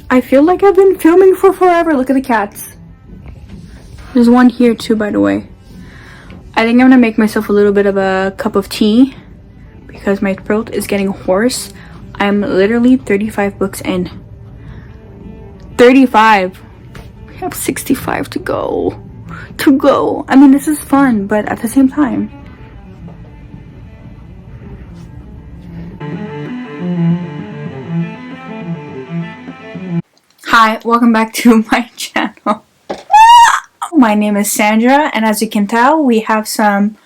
I feel like I've been filming for forever. Look at the cats. There's one here too, by the way. I think I'm gonna make myself a little bit of a cup of tea because my throat is getting hoarse. I'm literally 35 books in. 35. We have 65 to go. I mean, this is fun, but at the same time. Hi, welcome back to my channel. My name is Sandra, and as you can tell, we have some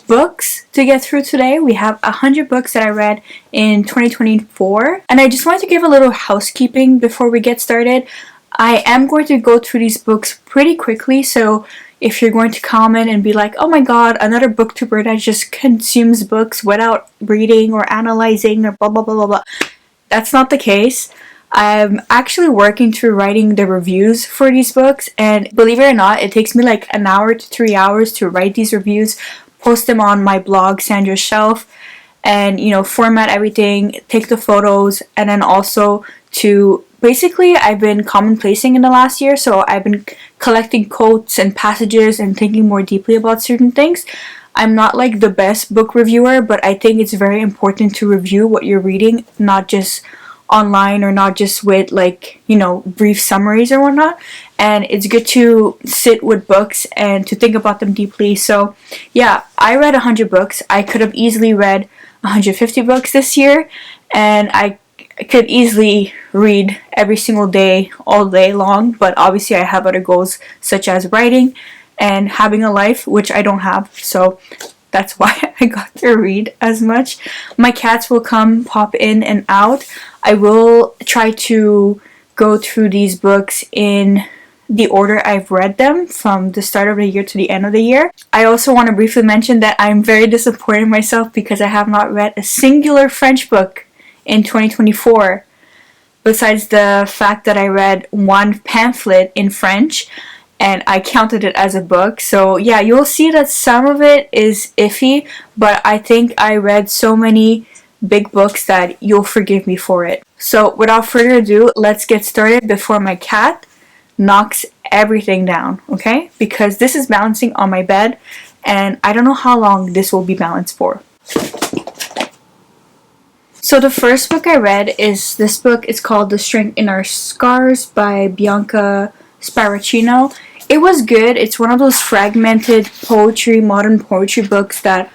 books to get through today. We have 100 books that I read in 2024, and I just wanted to give a little housekeeping before we get started. I am going to go through these books pretty quickly, so if you're going to comment and be like, oh my god, another booktuber that just consumes books without reading or analyzing or blah blah blah blah blah, that's not the case. I'm actually working through writing the reviews for these books, and believe it or not, it takes me like an hour to 3 hours to write these reviews, post them on my blog, Sandra's Shelf, and format everything, take the photos, and then also to basically I've been commonplacing in the last year, so I've been collecting quotes and passages and thinking more deeply about certain things. I'm not like the best book reviewer, but I think it's very important to review what you're reading, not just online or not just with brief summaries or whatnot. And it's good to sit with books and to think about them deeply. So yeah, I read 100 books. I could have easily read 150 books this year, and I could easily read every single day all day long, but obviously I have other goals such as writing and having a life, which I don't have, so that's why I got to read as much. My cats will come pop in and out. I will try to go through these books in the order I've read them from the start of the year to the end of the year. I also want to briefly mention that I'm very disappointed in myself because I have not read a singular French book in 2024, besides the fact that I read one pamphlet in French and I counted it as a book. So yeah, you'll see that some of it is iffy, but I think I read so many big books that you'll forgive me for it. So without further ado, let's get started before my cat knocks everything down, okay? Because this is balancing on my bed and I don't know how long this will be balanced for. So the first book I read is this book. It's called The Strength in Our Scars by Bianca Sparacino. It was good. It's one of those fragmented poetry, modern poetry books that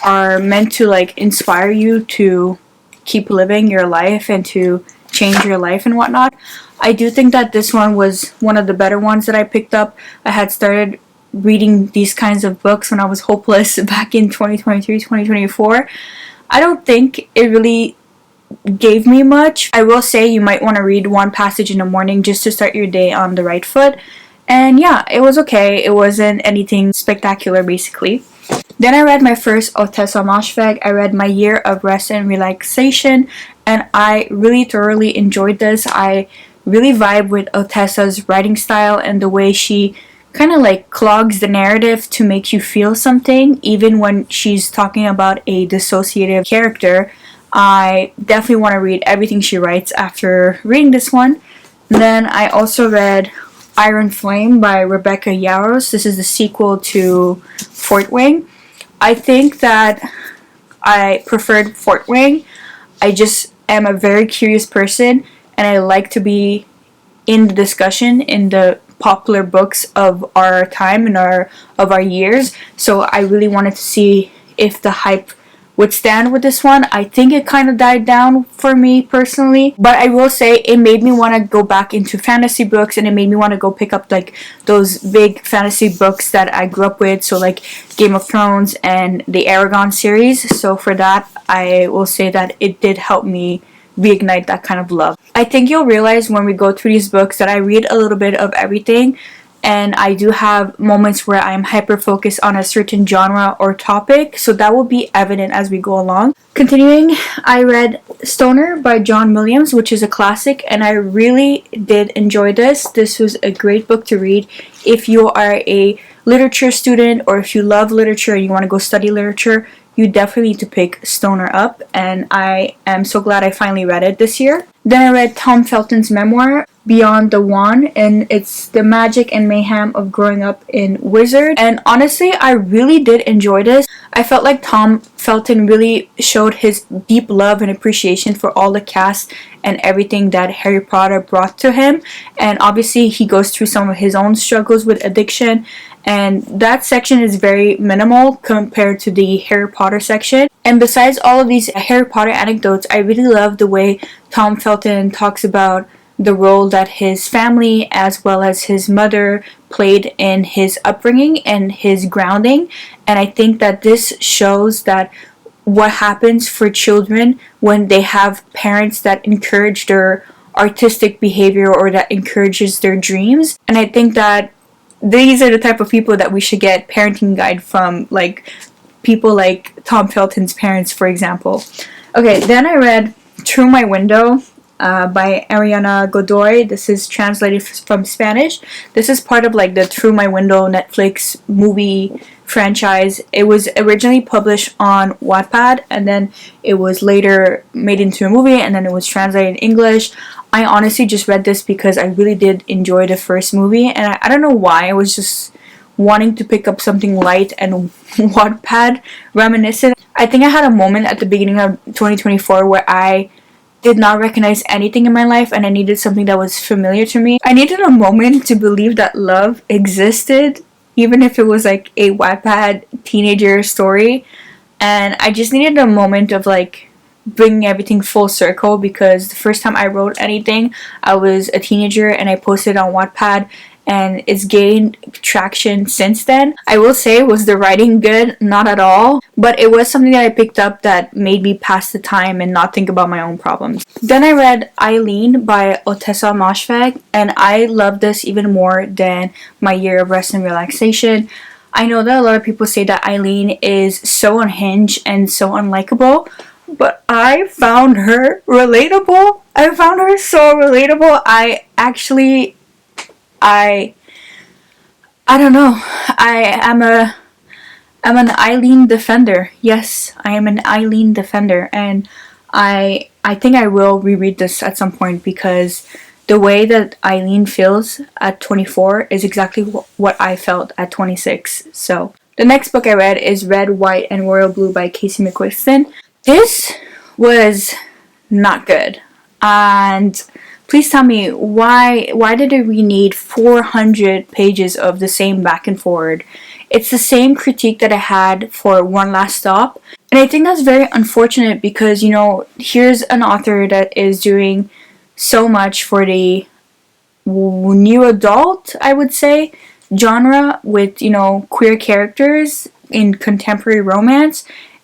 are meant to inspire you to keep living your life and to change your life and whatnot. I do think that this one was one of the better ones that I picked up. I had started reading these kinds of books when I was hopeless back in 2023, 2024. I don't think it really gave me much. I will say you might want to read one passage in the morning just to start your day on the right foot. And yeah, it was okay. It wasn't anything spectacular, basically. Then I read my first Ottessa Moshfegh. I read My Year of Rest and Relaxation, and I really thoroughly enjoyed this. I really vibe with Ottessa's writing style and the way she kind of clogs the narrative to make you feel something, even when she's talking about a dissociative character. I definitely want to read everything she writes after reading this one. Then I also read Iron Flame by Rebecca Yarros. This is the sequel to Fort Wing. I think that I preferred Fort Wing. I just am a very curious person and I like to be in the discussion in the popular books of our time and of our years. So I really wanted to see if the hype would stand with this one. I think it kind of died down for me personally, but I will say it made me want to go back into fantasy books, and it made me want to go pick up those big fantasy books that I grew up with, so Game of Thrones and the Aragon series. So for that, I will say that it did help me reignite that kind of love. I think you'll realize when we go through these books that I read a little bit of everything, and I do have moments where I'm hyper focused on a certain genre or topic, so that will be evident as we go along. Continuing, I read Stoner by John Williams, which is a classic, and I really did enjoy this. This was a great book to read if you are a literature student, or if you love literature and you want to go study literature. You definitely need to pick Stoner up, and I am so glad I finally read it this year. Then I read Tom Felton's memoir, Beyond the Wand, and it's the magic and mayhem of growing up in Wizard. And honestly, I really did enjoy this. I felt like Tom Felton really showed his deep love and appreciation for all the cast and everything that Harry Potter brought to him. And obviously, he goes through some of his own struggles with addiction. And that section is very minimal compared to the Harry Potter section. And besides all of these Harry Potter anecdotes, I really love the way Tom Felton talks about the role that his family as well as his mother played in his upbringing and his grounding. And I think that this shows that what happens for children when they have parents that encourage their artistic behavior or that encourages their dreams. And I think that these are the type of people that we should get parenting guide from, like people like Tom Felton's parents, for example. Okay, then I read Through My Window by Ariana Godoy. This is translated from Spanish. This is part of like the Through My Window Netflix movie franchise. It was originally published on Wattpad, and then it was later made into a movie, and then it was translated in English. I honestly just read this because I really did enjoy the first movie, and I don't know why. I was just wanting to pick up something light and Wattpad reminiscent. I think I had a moment at the beginning of 2024 where I did not recognize anything in my life and I needed something that was familiar to me. I needed a moment to believe that love existed, even if it was like a Wattpad teenager story. And I just needed a moment of like bringing everything full circle, because the first time I wrote anything, I was a teenager and I posted on Wattpad, and it's gained traction since then. I will say, was the writing good? Not at all, but it was something that I picked up that made me pass the time and not think about my own problems. Then I read Eileen by Ottessa Moshfegh, and I love this even more than My Year of Rest and Relaxation. I know that a lot of people say that Eileen is so unhinged and so unlikable, but I found her relatable. I found her so relatable. I don't know. I'm an Eileen defender. Yes, I am an Eileen defender, and I think I will reread this at some point, because the way that Eileen feels at 24 is exactly what I felt at 26. So the next book I read is Red, White, and Royal Blue by Casey McQuiston. This was not good, and please tell me why did we need 400 pages of the same back and forward? It's the same critique that I had for One Last Stop, and I think that's very unfortunate, because, you know, here's an author that is doing so much for the new adult, I would say, genre with, you know, queer characters in contemporary romance,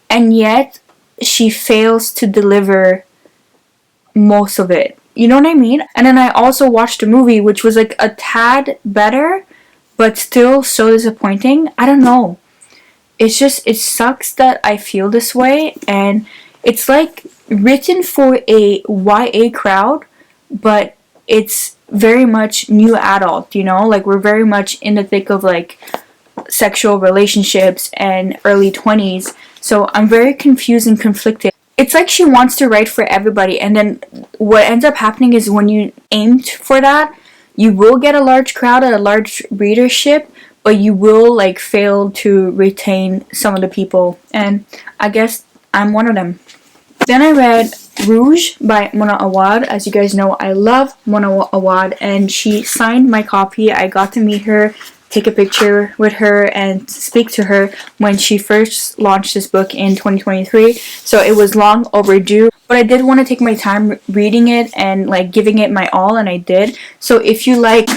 and yet she fails to deliver most of it. You know what I mean? And then I also watched a movie which was like a tad better, but still so disappointing. I don't know. It's just, it sucks that I feel this way, and it's like written for a YA crowd, but it's very much new adult, you know? Like, we're very much in the thick of like sexual relationships and early 20s. So I'm very confused and conflicted. It's like she wants to write for everybody, and then what ends up happening is when you aimed for that, you will get a large crowd and a large readership, but you will like fail to retain some of the people, and I guess I'm one of them. Then I read Rouge by Mona Awad. As you guys know, I love Mona Awad, and she signed my copy. I got to meet her, take a picture with her, and speak to her when she first launched this book in 2023. So it was long overdue, but I did want to take my time reading it and like giving it my all, and I did. So if you like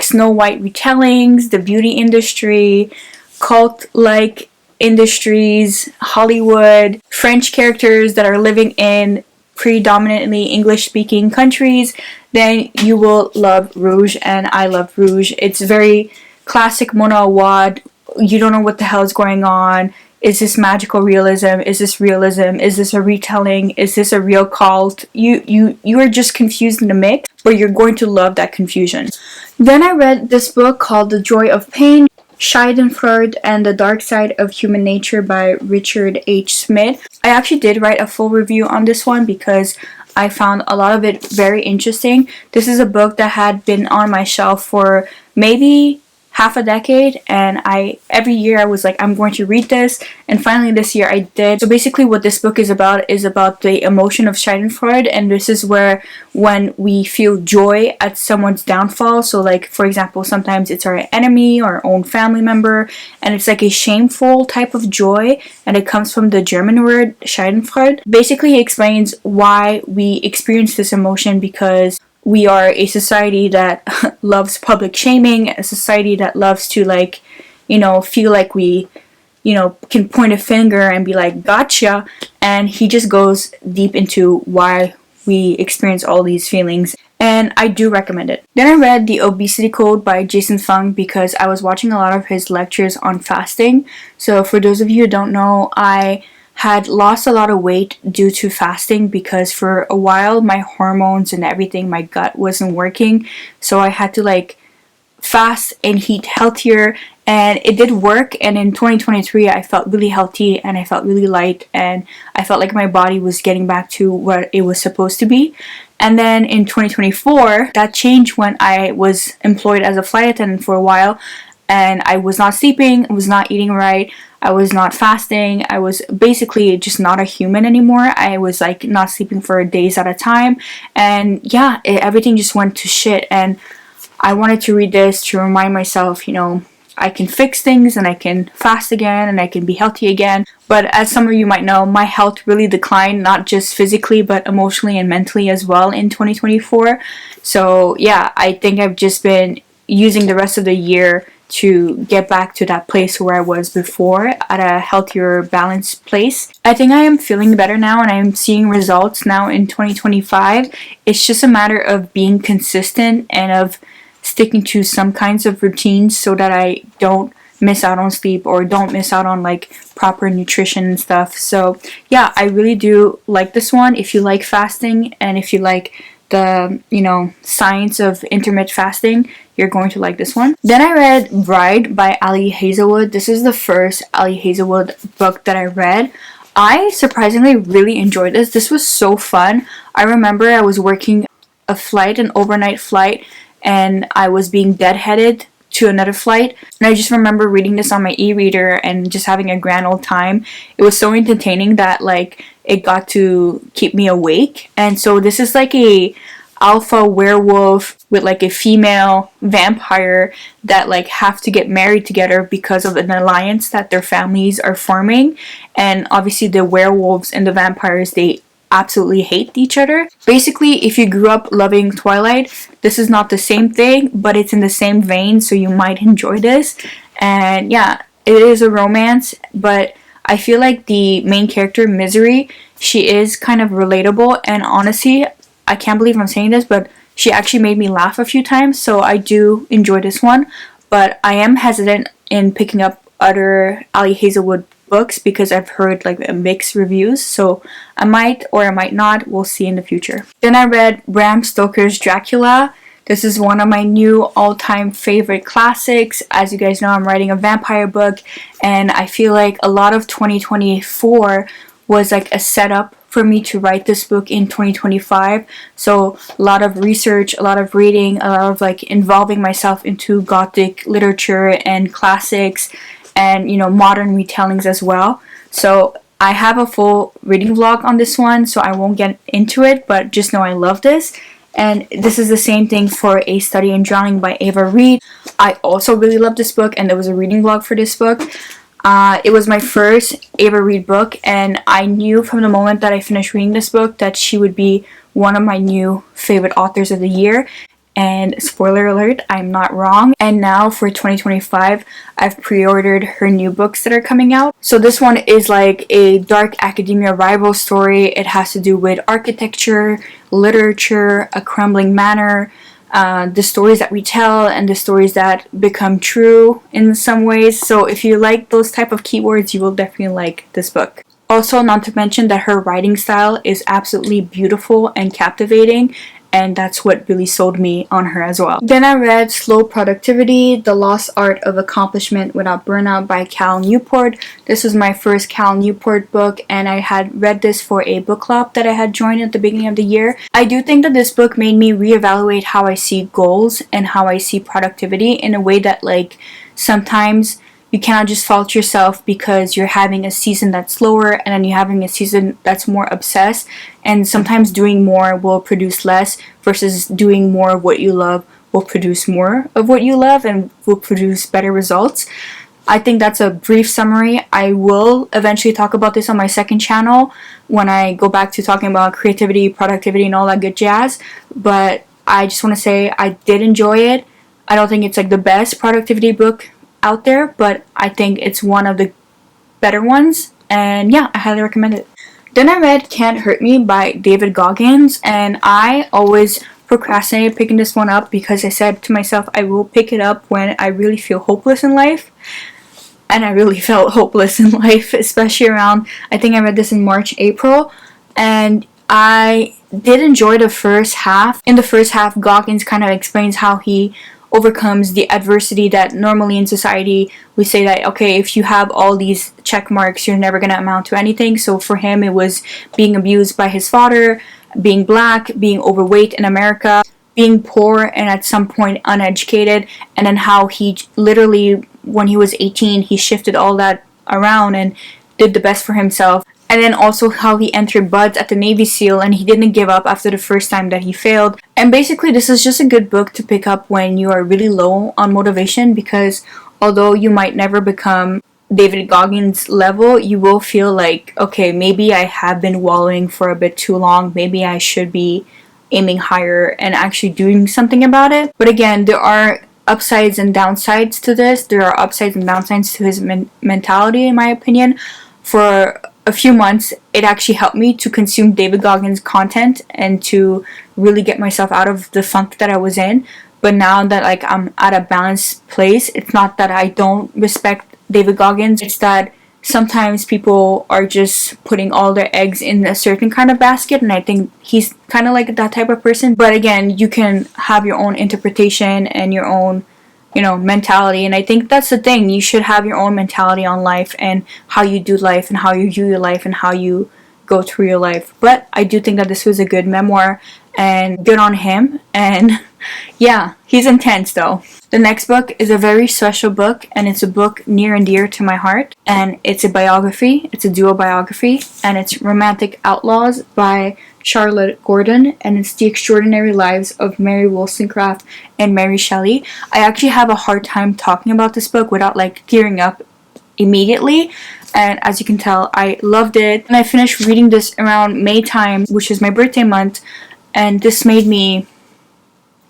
Snow White retellings, the beauty industry, cult-like industries, Hollywood, French characters that are living in predominantly English-speaking countries, then you will love Rouge, and I love Rouge. It's very classic Mona Awad. You don't know what the hell is going on. Is this magical realism? Is this realism? Is this a retelling? Is this a real cult? You are just confused in the mix, but you're going to love that confusion. Then I read this book called The Joy of Pain, Schadenfreude and the Dark Side of Human Nature by Richard H. Smith. I actually did write a full review on this one because I found a lot of it very interesting. This is a book that had been on my shelf for maybe half a decade, and every year I was like, I'm going to read this, and finally this year I did. So basically what this book is about the emotion of Schadenfreude, and this is where when we feel joy at someone's downfall, so like for example sometimes it's our enemy or our own family member, and it's like a shameful type of joy, and it comes from the German word Schadenfreude. Basically he explains why we experience this emotion, because we are a society that loves public shaming, a society that loves to like, feel like we, can point a finger and be like, gotcha. And he just goes deep into why we experience all these feelings. And I do recommend it. Then I read The Obesity Code by Jason Fung because I was watching a lot of his lectures on fasting. So for those of you who don't know, I had lost a lot of weight due to fasting because for a while my hormones and everything, my gut wasn't working, so I had to like fast and eat healthier, and it did work. And in 2023 I felt really healthy and I felt really light, and I felt like my body was getting back to what it was supposed to be. And then in 2024 that changed when I was employed as a flight attendant for a while, and I was not sleeping, I was not eating right, I was not fasting, I was basically just not a human anymore. I was like not sleeping for days at a time, and yeah, everything just went to shit. And I wanted to read this to remind myself, I can fix things and I can fast again and I can be healthy again. But as some of you might know, my health really declined, not just physically but emotionally and mentally as well in 2024. So yeah, I think I've just been using the rest of the year to get back to that place where I was before, at a healthier, balanced place. I think I am feeling better now and I'm seeing results now in 2025. It's just a matter of being consistent and of sticking to some kinds of routines so that I don't miss out on sleep or don't miss out on like proper nutrition and stuff. So yeah, I really do like this one. If you like fasting and if you like the science of intermittent fasting, you're going to like this one. Then I read Bride by Ali Hazelwood. This is the first Ali Hazelwood book that I read. I surprisingly really enjoyed this. This was so fun. I remember I was working an overnight flight, and I was being deadheaded to another flight, and I just remember reading this on my e-reader and just having a grand old time. It was so entertaining that like it got to keep me awake. And so this is like a alpha werewolf with like a female vampire that like have to get married together because of an alliance that their families are forming. And obviously the werewolves and the vampires, they absolutely hate each other. Basically, if you grew up loving Twilight, this is not the same thing, but it's in the same vein, so you might enjoy this. And yeah, it is a romance, but I feel like the main character, Misery, she is kind of relatable, and honestly, I can't believe I'm saying this, but she actually made me laugh a few times, so I do enjoy this one. But I am hesitant in picking up other Ali Hazelwood books because I've heard like mixed reviews, so I might or I might not. We'll see in the future. Then I read Bram Stoker's Dracula. This is one of my new all-time favorite classics. As you guys know, I'm writing a vampire book, and I feel like a lot of 2024 was like a setup for me to write this book in 2025. So a lot of research, a lot of reading, a lot of like involving myself into Gothic literature and classics and modern retellings as well. So I have a full reading vlog on this one, so I won't get into it, but just know I love this. And this is the same thing for A Study in Drowning by Ava Reid. I also really love this book, and there was a reading vlog for this book. It was my first Ava Reid book, and I knew from the moment that I finished reading this book that she would be one of my new favorite authors of the year. And spoiler alert, I'm not wrong. And now for 2025, I've pre-ordered her new books that are coming out. So this one is like a dark academia rival story. It has to do with architecture, literature, a crumbling manor, the stories that we tell and the stories that become true in some ways. So if you like those type of keywords, you will definitely like this book. Also, not to mention that her writing style is absolutely beautiful and captivating. and that's what really sold me on her as well. Then I read Slow Productivity, The Lost Art of Accomplishment Without Burnout by Cal Newport. This was my first Cal Newport book, and I had read this for a book club that I had joined at the beginning of the year. I do think that this book made me reevaluate how I see goals and how I see productivity in a way that, like, sometimes you cannot just fault yourself because you're having a season that's slower and then you're having a season that's more obsessed, and sometimes doing more will produce less versus doing more of what you love will produce more of what you love and will produce better results. I think that's a brief summary. I will eventually talk about this on my second channel when I go back to talking about creativity, productivity, and all that good jazz, but I just want to say I did enjoy it. I don't think it's like the best productivity book out there, but I think it's one of the better ones, and yeah, I highly recommend it. Then I read Can't Hurt Me by David Goggins, and I always procrastinated picking this one up because I said to myself I will pick it up when I really feel hopeless in life, and I really felt hopeless in life, especially around, I think I read this in March, April, and I did enjoy the first half. In the first half, Goggins kind of explains how he overcomes the adversity that normally in society we say that, okay, if you have all these check marks, you're never going to amount to anything. So for him, it was being abused by his father, being black, being overweight in America, being poor, and at some point uneducated, and then how he literally, when he was 18, he shifted all that around and did the best for himself. And then also how he entered buds at the Navy SEAL and he didn't give up after the first time that he failed. And basically this is just a good book to pick up when you are really low on motivation, because although you might never become David Goggins level, you will feel like, okay, maybe I have been wallowing for a bit too long. Maybe I should be aiming higher and actually doing something about it. But again, there are upsides and downsides to this. There are upsides and downsides to his mentality, in my opinion. For a few months, it actually helped me to consume David Goggins content and to really get myself out of the funk that I was in. But now that like I'm at a balanced place, it's not that I don't respect David Goggins, it's that sometimes people are just putting all their eggs in a certain kind of basket, and I think he's kind of like that type of person. But again, you can have your own interpretation and your own, mentality, and I think that's the thing. You should have your own mentality on life and how you do life and how you view your life and how you go through your life. But I do think that this was a good memoir and good on him, and yeah, he's intense though. The next book is a very special book, and it's a book near and dear to my heart, and it's a biography. It's a duo biography, and it's Romantic Outlaws by Charlotte Gordon, and it's the extraordinary lives of Mary Wollstonecraft and Mary Shelley. I actually have a hard time talking about this book without like tearing up immediately, and as you can tell, I loved it. And I finished reading this around May time, which is my birthday month, and this made me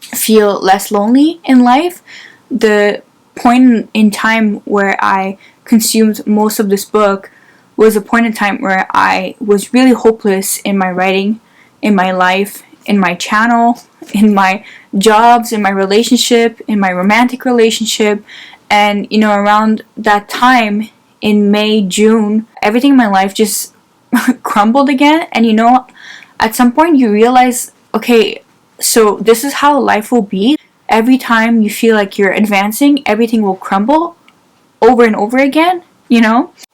feel less lonely in life. The point in time where I consumed most of this book was a point in time where I was really hopeless in my writing, in my life, in my channel, in my jobs, in my relationship, in my romantic relationship. And around that time in May, June, everything in my life just crumbled again. And at some point you realize, okay, so this is how life will be. Every time you feel like you're advancing, everything will crumble over and over again,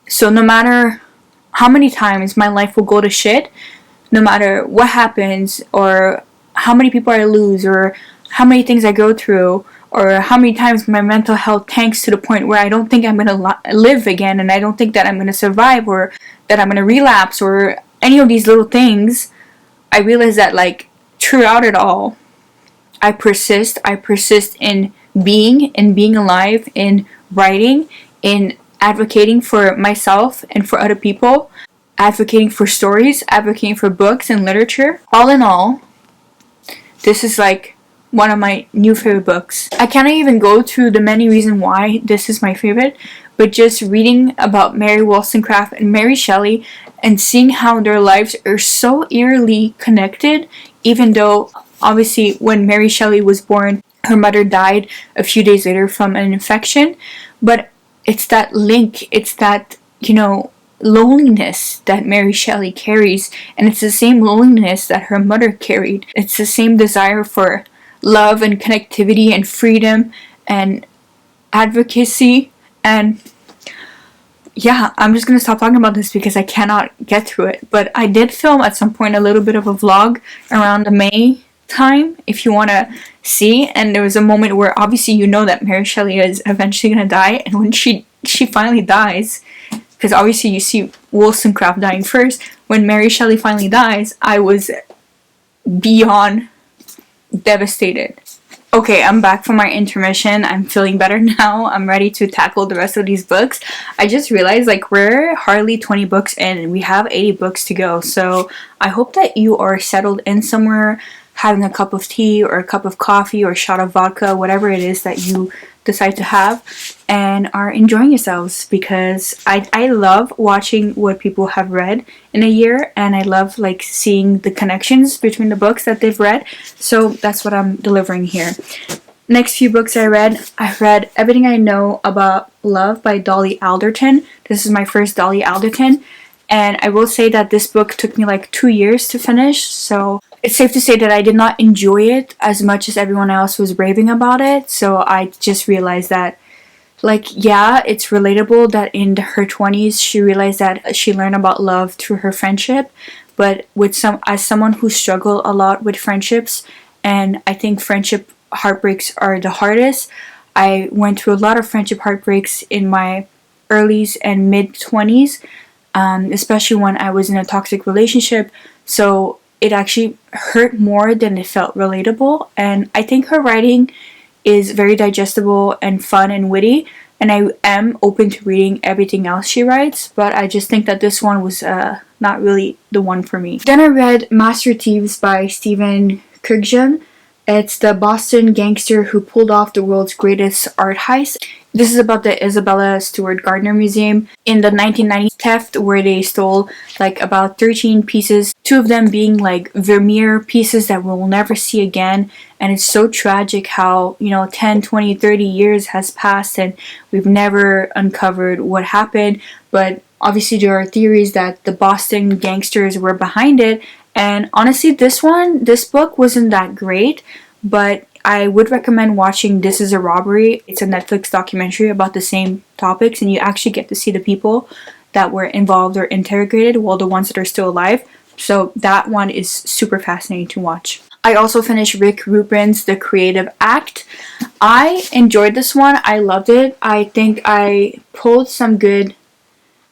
So no matter how many times my life will go to shit, no matter what happens or how many people I lose or how many things I go through or how many times my mental health tanks to the point where I don't think I'm going to live again, and I don't think that I'm going to survive or that I'm going to relapse or any of these little things, I realize that like throughout it all, I persist in being alive, in writing, in advocating for myself and for other people, advocating for stories, advocating for books and literature. All in all, this is like one of my new favorite books. I can't even go through the many reasons why this is my favorite, but just reading about Mary Wollstonecraft and Mary Shelley and seeing how their lives are so eerily connected, even though obviously when Mary Shelley was born, her mother died a few days later from an infection, but it's that link, it's that, loneliness that Mary Shelley carries, and it's the same loneliness that her mother carried. It's the same desire for love and connectivity and freedom and advocacy. And yeah, I'm just gonna stop talking about this because I cannot get through it. But I did film at some point a little bit of a vlog around the May time, if you want to see. And there was a moment where obviously you know that Mary Shelley is eventually gonna die, and when she finally dies, because obviously you see Wollstonecraft dying first. When Mary Shelley finally dies, I was beyond devastated. Okay, I'm back from my intermission. I'm feeling better now. I'm ready to tackle the rest of these books. I just realized like we're hardly 20 books in and we have 80 books to go. So I hope that you are settled in somewhere, having a cup of tea or a cup of coffee or a shot of vodka, whatever it is that you decide to have, and are enjoying yourselves, because I love watching what people have read in a year, and I love like seeing the connections between the books that they've read. So that's what I'm delivering here. Next few books I read Everything I Know About Love by Dolly Alderton. This is my first Dolly Alderton, and I will say that this book took me like 2 years to finish, so it's safe to say that I did not enjoy it as much as everyone else was raving about it. So I just realized that, like, yeah, it's relatable that in her 20s she realized that she learned about love through her friendship, but as someone who struggled a lot with friendships, and I think friendship heartbreaks are the hardest. I went through a lot of friendship heartbreaks in my early and mid 20s, especially when I was in a toxic relationship. So it actually hurt more than it felt relatable. And I think her writing is very digestible and fun and witty. And I am open to reading everything else she writes, but I just think that this one was not really the one for me. Then I read Master Thieves by Stephen Krigman. It's the Boston gangster who pulled off the world's greatest art heist. This is about the Isabella Stewart Gardner Museum in the 1990s theft, where they stole like about 13 pieces, 2 of them being like Vermeer pieces that we'll never see again. And it's so tragic how, 10, 20, 30 years has passed and we've never uncovered what happened. But obviously there are theories that the Boston gangsters were behind it. And honestly, this book wasn't that great, but I would recommend watching This Is a Robbery. It's a Netflix documentary about the same topics, and you actually get to see the people that were involved or interrogated, well, the ones that are still alive. So that one is super fascinating to watch. I also finished Rick Rubin's The Creative Act. I enjoyed this one. I loved it. I think I pulled some good,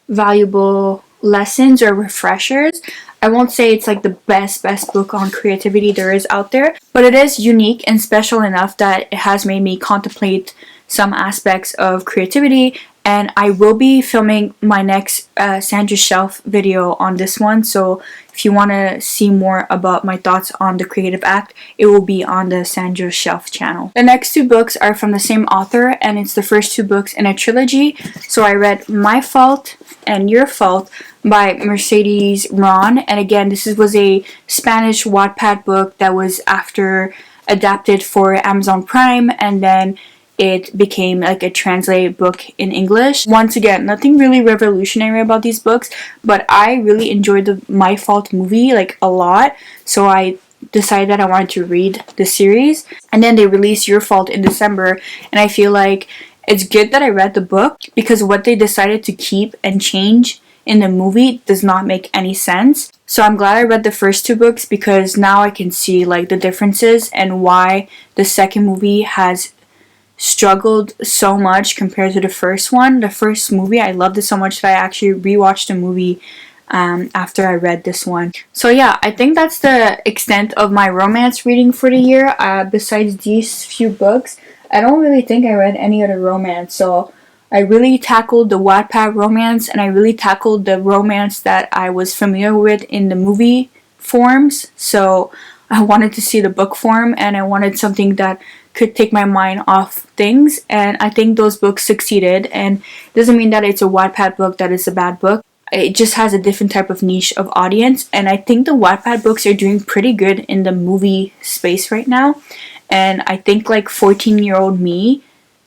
valuable lessons or refreshers. I won't say it's like the best book on creativity there is out there, but it is unique and special enough that it has made me contemplate some aspects of creativity. And I will be filming my next Sandra's Shelf video on this one, so if you want to see more about my thoughts on The Creative Act, it will be on the Sandra's Shelf channel. The next 2 books are from the same author, and it's the first 2 books in a trilogy. So I read My Fault and Your Fault by Mercedes Ron, and again, this was a Spanish Wattpad book that was after adapted for Amazon Prime, and then it became like a translated book in English. Once again, nothing really revolutionary about these books, but I really enjoyed the My Fault movie like a lot, so I decided that I wanted to read the series. And then they released Your Fault in December, and I feel like it's good that I read the book, because what they decided to keep and change in the movie does not make any sense. So I'm glad I read the first 2 books, because now I can see like the differences and why the second movie has struggled so much compared to the first one. The first movie, I loved it so much that I actually rewatched the movie after I read this one. So yeah, I think that's the extent of my romance reading for the year. Besides these few books, I don't really think I read any other romance. So I really tackled the Wattpad romance, and I really tackled the romance that I was familiar with in the movie forms. So I wanted to see the book form, and I wanted something that could take my mind off things, and I think those books succeeded. And it doesn't mean that it's a Wattpad book that is a bad book. It just has a different type of niche of audience, and I think the Wattpad books are doing pretty good in the movie space right now, and I think like 14-year-old me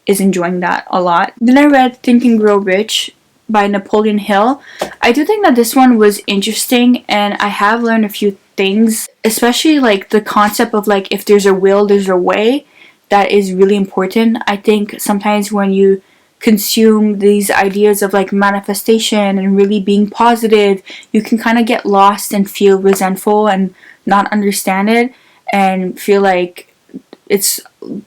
is enjoying that a lot. Then I read Think and Grow Rich by Napoleon Hill. I do think that this one was interesting, and I have learned a few things, especially like the concept of like if there's a will, there's a way. That is really important. I think sometimes when you consume these ideas of like manifestation and really being positive, you can kind of get lost and feel resentful and not understand it and feel like it's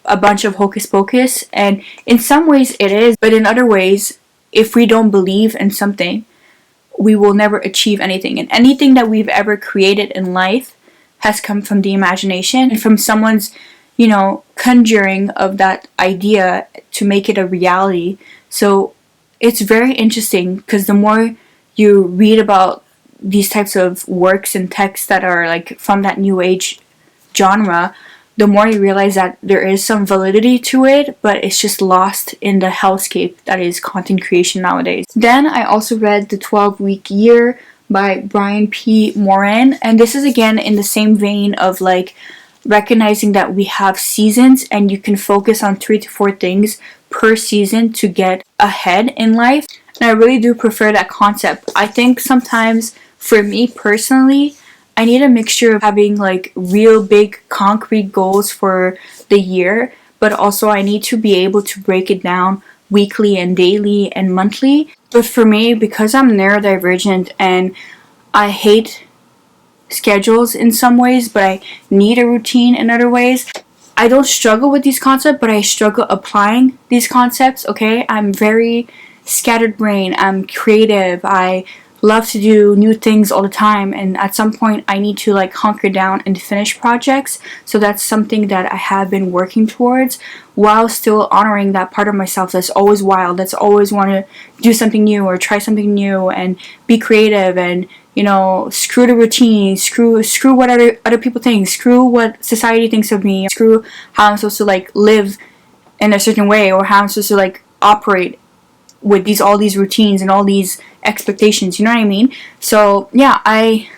a bunch of hocus pocus. And in some ways it is, but in other ways, if we don't believe in something, we will never achieve anything. And anything that we've ever created in life has come from the imagination and from someone's, conjuring of that idea to make it a reality. So it's very interesting because the more you read about these types of works and texts that are like from that new age genre, the more you realize that there is some validity to it, but it's just lost in the hellscape that is content creation nowadays. Then I also read The 12-Week Year by Brian P. Moran, and this is again in the same vein of like recognizing that we have seasons and you can focus on 3 to 4 things per season to get ahead in life. And I really do prefer that concept. I think sometimes for me personally, I need a mixture of having like real big concrete goals for the year, but also I need to be able to break it down weekly and daily and monthly. But for me, because I'm neurodivergent and I hate schedules in some ways, but I need a routine in other ways, I don't struggle with these concepts, but I struggle applying these concepts, okay? I'm very scattered brain, I'm creative, I love to do new things all the time, and at some point I need to like hunker down and finish projects. So that's something that I have been working towards while still honoring that part of myself that's always wild, that's always want to do something new or try something new and be creative and screw the routine, screw what other people think, screw what society thinks of me, screw how I'm supposed to like live in a certain way or how I'm supposed to like operate with all these routines and all these expectations, you know what I mean? So yeah, I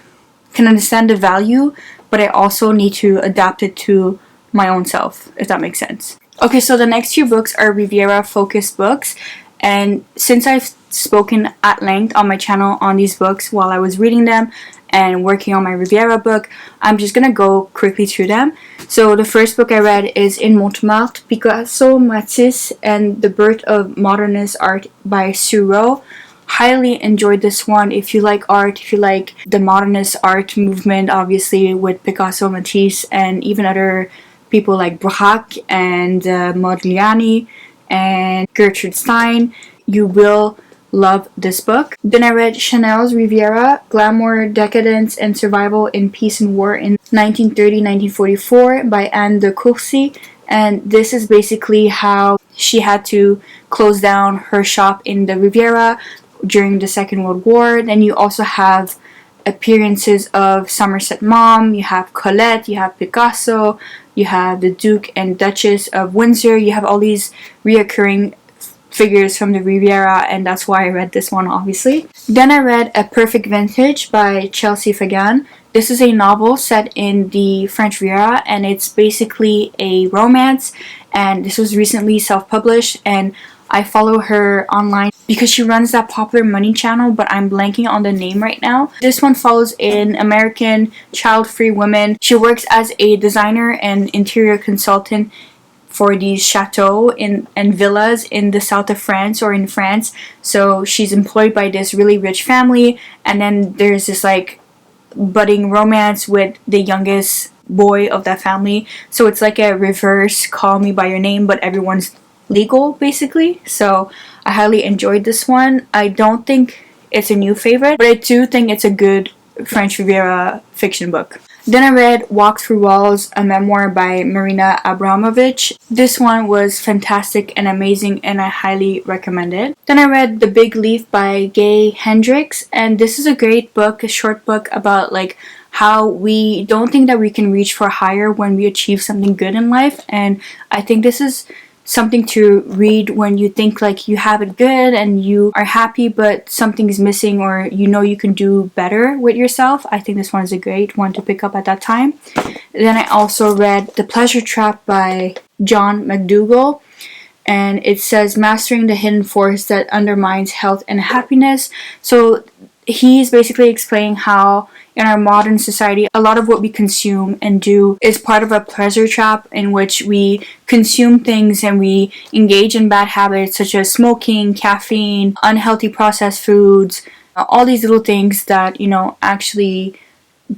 can understand the value, but I also need to adapt it to my own self, if that makes sense. Okay, so the next few books are Riviera focused books, and since I've spoken at length on my channel on these books while I was reading them and working on my Riviera book, I'm just gonna go quickly through them. So the first book I read is In Montmartre, Picasso, Matisse, and the Birth of Modernist Art by Sue Rowe. Highly enjoyed this one. If you like art, if you like the modernist art movement, obviously with Picasso, Matisse, and even other people like Braque and Modigliani and Gertrude Stein, you will love this book. Then I read Chanel's Riviera, Glamour, Decadence, and Survival in Peace and War in 1930-1944 by Anne de Courcy. And this is basically how she had to close down her shop in the Riviera during the Second World War. Then you also have appearances of Somerset Maugham, you have Colette, you have Picasso, you have the Duke and Duchess of Windsor, you have all these reoccurring figures from the Riviera, and that's why I read this one, obviously. Then I read A Perfect Vintage by Chelsea Fagan. This is a novel set in the French Riviera, and it's basically a romance, and this was recently self-published, and I follow her online because she runs that Popular Money channel, but I'm blanking on the name right now. This one follows an American child-free woman. She works as a designer and interior consultant for these chateaux and villas in the south of France or in France. So she's employed by this really rich family, and then there's this like budding romance with the youngest boy of that family. So it's like a reverse Call Me By Your Name, but everyone's legal basically. So I highly enjoyed this one. I don't think it's a new favorite, but I do think it's a good French Riviera fiction book. Then I read Walk Through Walls, a memoir by Marina Abramovich. This one was fantastic and amazing, and I highly recommend it. Then I read The Big Leap by Gay Hendricks, and this is a great book, a short book about like how we don't think that we can reach for higher when we achieve something good in life. And I think this is something to read when you think like you have it good and you are happy but something is missing, or you can do better with yourself. I think this one is a great one to pick up at that time. Then I also read The Pleasure Trap by John McDougall. and it says mastering the hidden force that undermines health and happiness. So he's basically explaining how in our modern society, a lot of what we consume and do is part of a pleasure trap in which we consume things and we engage in bad habits such as smoking, caffeine, unhealthy processed foods, all these little things that, actually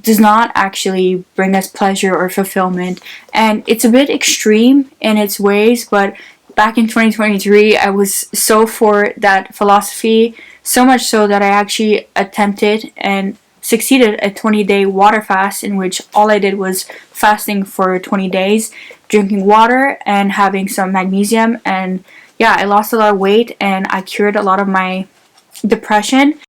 does not actually bring us pleasure or fulfillment. And it's a bit extreme in its ways, but back in 2023, I was so for that philosophy, so much so that I actually attempted and succeeded a 20-day water fast in which all I did was fasting for 20 days, drinking water and having some magnesium. And yeah, I lost a lot of weight and I cured a lot of my depression.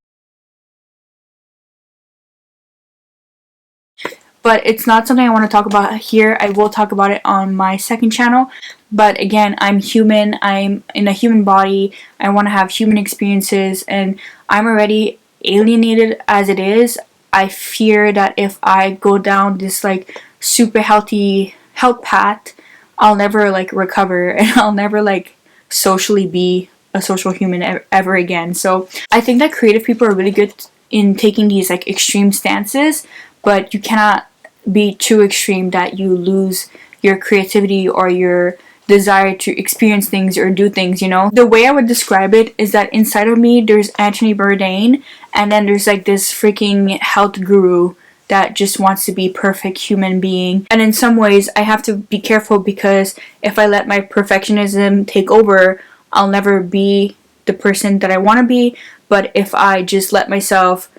But it's not something I want to talk about here. I will talk about it on my second channel. But again, I'm human. I'm in a human body. I want to have human experiences. And I'm already alienated as it is. I fear that if I go down this like super healthy health path, I'll never like recover. And I'll never like socially be a social human ever again. So I think that creative people are really good in taking these like extreme stances. But you cannot be too extreme that you lose your creativity or your desire to experience things or do things, The way I would describe it is that inside of me there's Anthony Bourdain, and then there's like this freaking health guru that just wants to be perfect human being. And in some ways I have to be careful because if I let my perfectionism take over, I'll never be the person that I want to be. But if I just let myself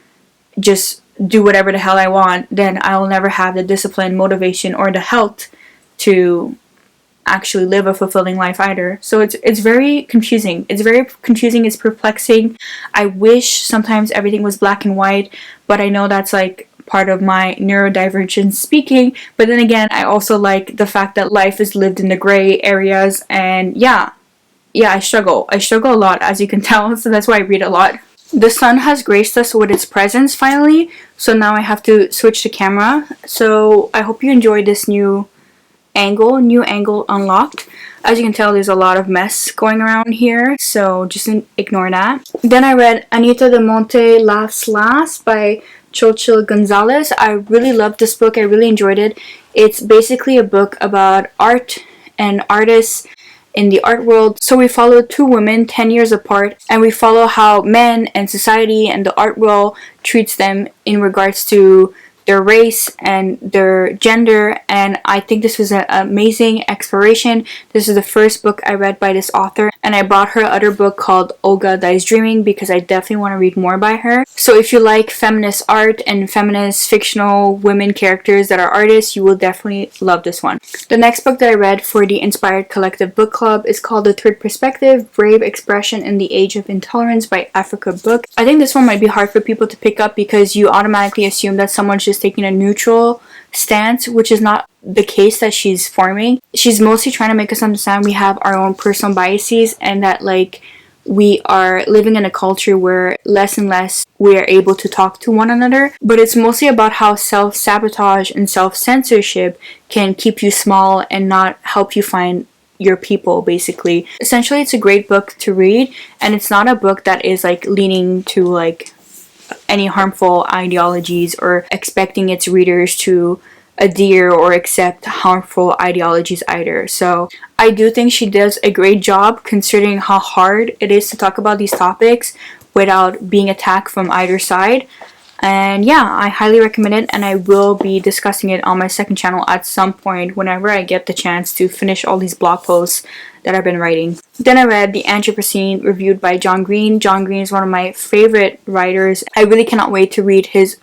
just do whatever the hell I want, then I will never have the discipline, motivation, or the health to actually live a fulfilling life either. So it's very confusing. It's perplexing. I wish sometimes everything was black and white, but I know that's like part of my neurodivergent speaking. But then again, I also like the fact that life is lived in the gray areas, and yeah, I struggle a lot, as you can tell. So that's why I read a lot. The sun has graced us with its presence finally, so now I have to switch the camera. So I hope you enjoyed this new angle unlocked. As you can tell, there's a lot of mess going around here, so just ignore that. Then I read Anita de Monte Laughs Last by Xochitl Gonzalez. I really loved this book. I really enjoyed it. It's basically a book about art and artists in the art world. So we follow two women 10 years apart, and we follow how men and society and the art world treats them in regards to their race and their gender. And I think this was an amazing exploration. This is the first book I read by this author, and I bought her other book called Olga Dies Dreaming because I definitely want to read more by her. So if you like feminist art and feminist fictional women characters that are artists, you will definitely love this one. The next book that I read for the Inspired Collective Book Club is called The Third Perspective, Brave Expression in the Age of Intolerance by Africa Book. I think this one might be hard for people to pick up because you automatically assume that someone's just taking a neutral stance, which is not the case that she's forming. She's mostly trying to make us understand we have our own personal biases, and that like we are living in a culture where less and less we are able to talk to one another. But it's mostly about how self-sabotage and self-censorship can keep you small and not help you find your people, basically. Essentially, it's a great book to read, and it's not a book that is like leaning to like any harmful ideologies or expecting its readers to adhere or accept harmful ideologies either. So I do think she does a great job considering how hard it is to talk about these topics without being attacked from either side. And yeah, I highly recommend it, and I will be discussing it on my second channel at some point whenever I get the chance to finish all these blog posts that I've been writing. Then I read The Anthropocene, reviewed by John Green. John Green is one of my favorite writers. I really cannot wait to read his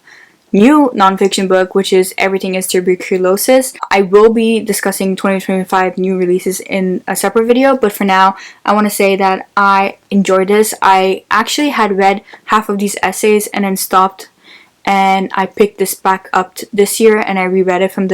new nonfiction book, which is Everything is Tuberculosis. I will be discussing 2025 new releases in a separate video, but for now, I want to say that I enjoyed this. I actually had read half of these essays and then stopped, and I picked this back up this year, and I reread it from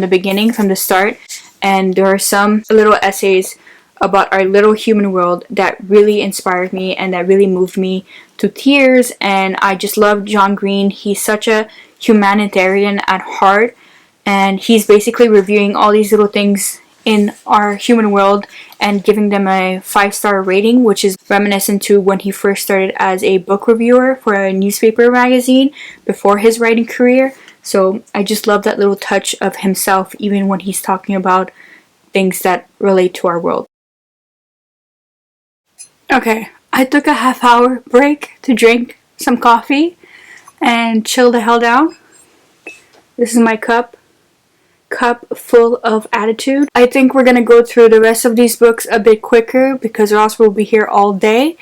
the beginning, from the start. And there are some little essays about our little human world that really inspired me and that really moved me to tears. And I just love John Green. He's such a humanitarian at heart, and he's basically reviewing all these little things in our human world and giving them a 5-star rating, which is reminiscent to when he first started as a book reviewer for a newspaper magazine before his writing career. So I just love that little touch of himself even when he's talking about things that relate to our world. Okay, I took a half-hour break to drink some coffee and chill the hell down. This is my cup full of attitude. I think we're gonna go through the rest of these books a bit quicker because or else we'll be here all day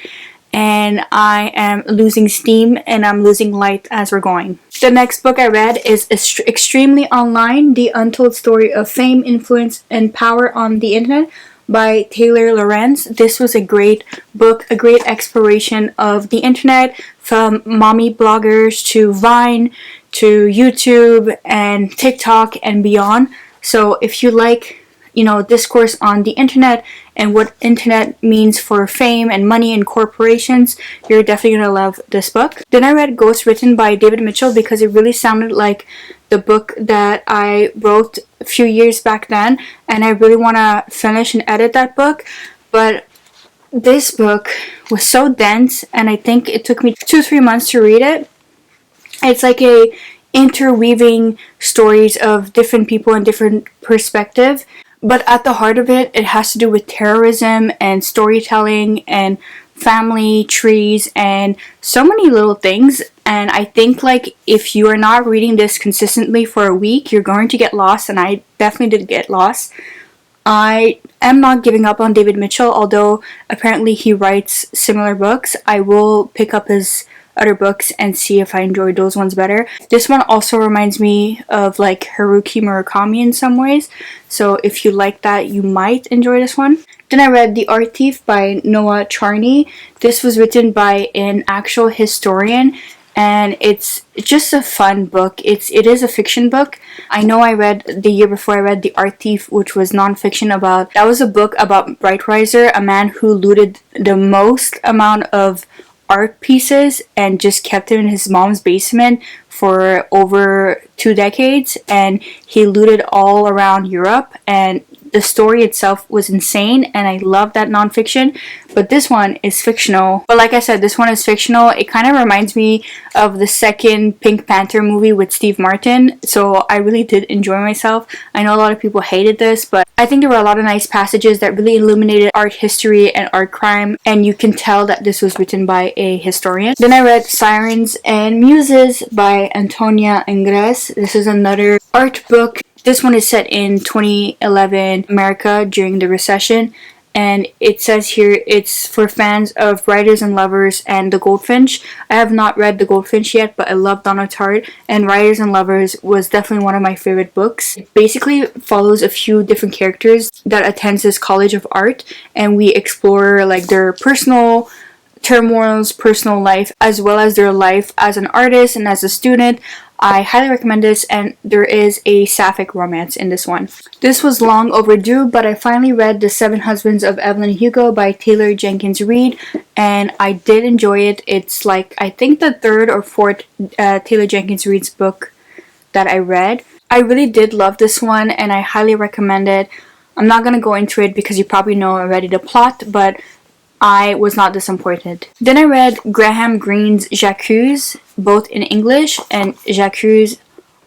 and I am losing steam and I'm losing light as we're going. The next book I read is Extremely Online, The Untold Story of Fame, Influence, and Power on the Internet by Taylor Lorenz. This was a great book, a great exploration of the internet, from mommy bloggers to Vine to YouTube and TikTok and beyond. So if you like, discourse on the internet and what internet means for fame and money and corporations, you're definitely gonna love this book. Then I read Ghost, written by David Mitchell, because it really sounded like the book that I wrote a few years back then, and I really want to finish and edit that book. But this book was so dense, and I think it took me 2-3 months to read it. It's like a interweaving stories of different people and different perspective, but at the heart of it, it has to do with terrorism and storytelling and family trees and so many little things. And I think like if you are not reading this consistently for a week, you're going to get lost, and I definitely did get lost. I am not giving up on David Mitchell, although apparently he writes similar books. I will pick up his other books and see if I enjoyed those ones better. This one also reminds me of like Haruki Murakami in some ways, so if you like that, you might enjoy this one. Then I read The Art Thief by Noah Charney. This was written by an actual historian, and it's just a fun book. It is a fiction book. I know I read the year before I read The Art Thief, which was non-fiction that was a book about Bright Riser, a man who looted the most amount of art pieces and just kept them in his mom's basement for over 2 decades, and he looted all around Europe, and the story itself was insane, and I love that nonfiction. But this one is fictional. But like I said, this one is fictional. It kind of reminds me of the second Pink Panther movie with Steve Martin, so I really did enjoy myself. I know a lot of people hated this, but I think there were a lot of nice passages that really illuminated art history and art crime, and you can tell that this was written by a historian. Then I read Sirens and Muses by Antonia Ingres. This is another art book. This one is set in 2011 America during the recession, and it says here it's for fans of Writers and Lovers and The Goldfinch. I have not read The Goldfinch yet, but I love Donna Tartt, and Writers and Lovers was definitely one of my favorite books. It basically follows a few different characters that attends this college of art, and we explore like their personal turmoils, personal life, as well as their life as an artist and as a student. I highly recommend this, and there is a sapphic romance in this one. This was long overdue, but I finally read The Seven Husbands of Evelyn Hugo by Taylor Jenkins Reid, and I did enjoy it. It's like, I think the 3rd or 4th Taylor Jenkins Reid's book that I read. I really did love this one, and I highly recommend it. I'm not going to go into it because you probably know already the plot, but I was not disappointed. Then I read Graham Greene's J'accuse, both in English and J'accuse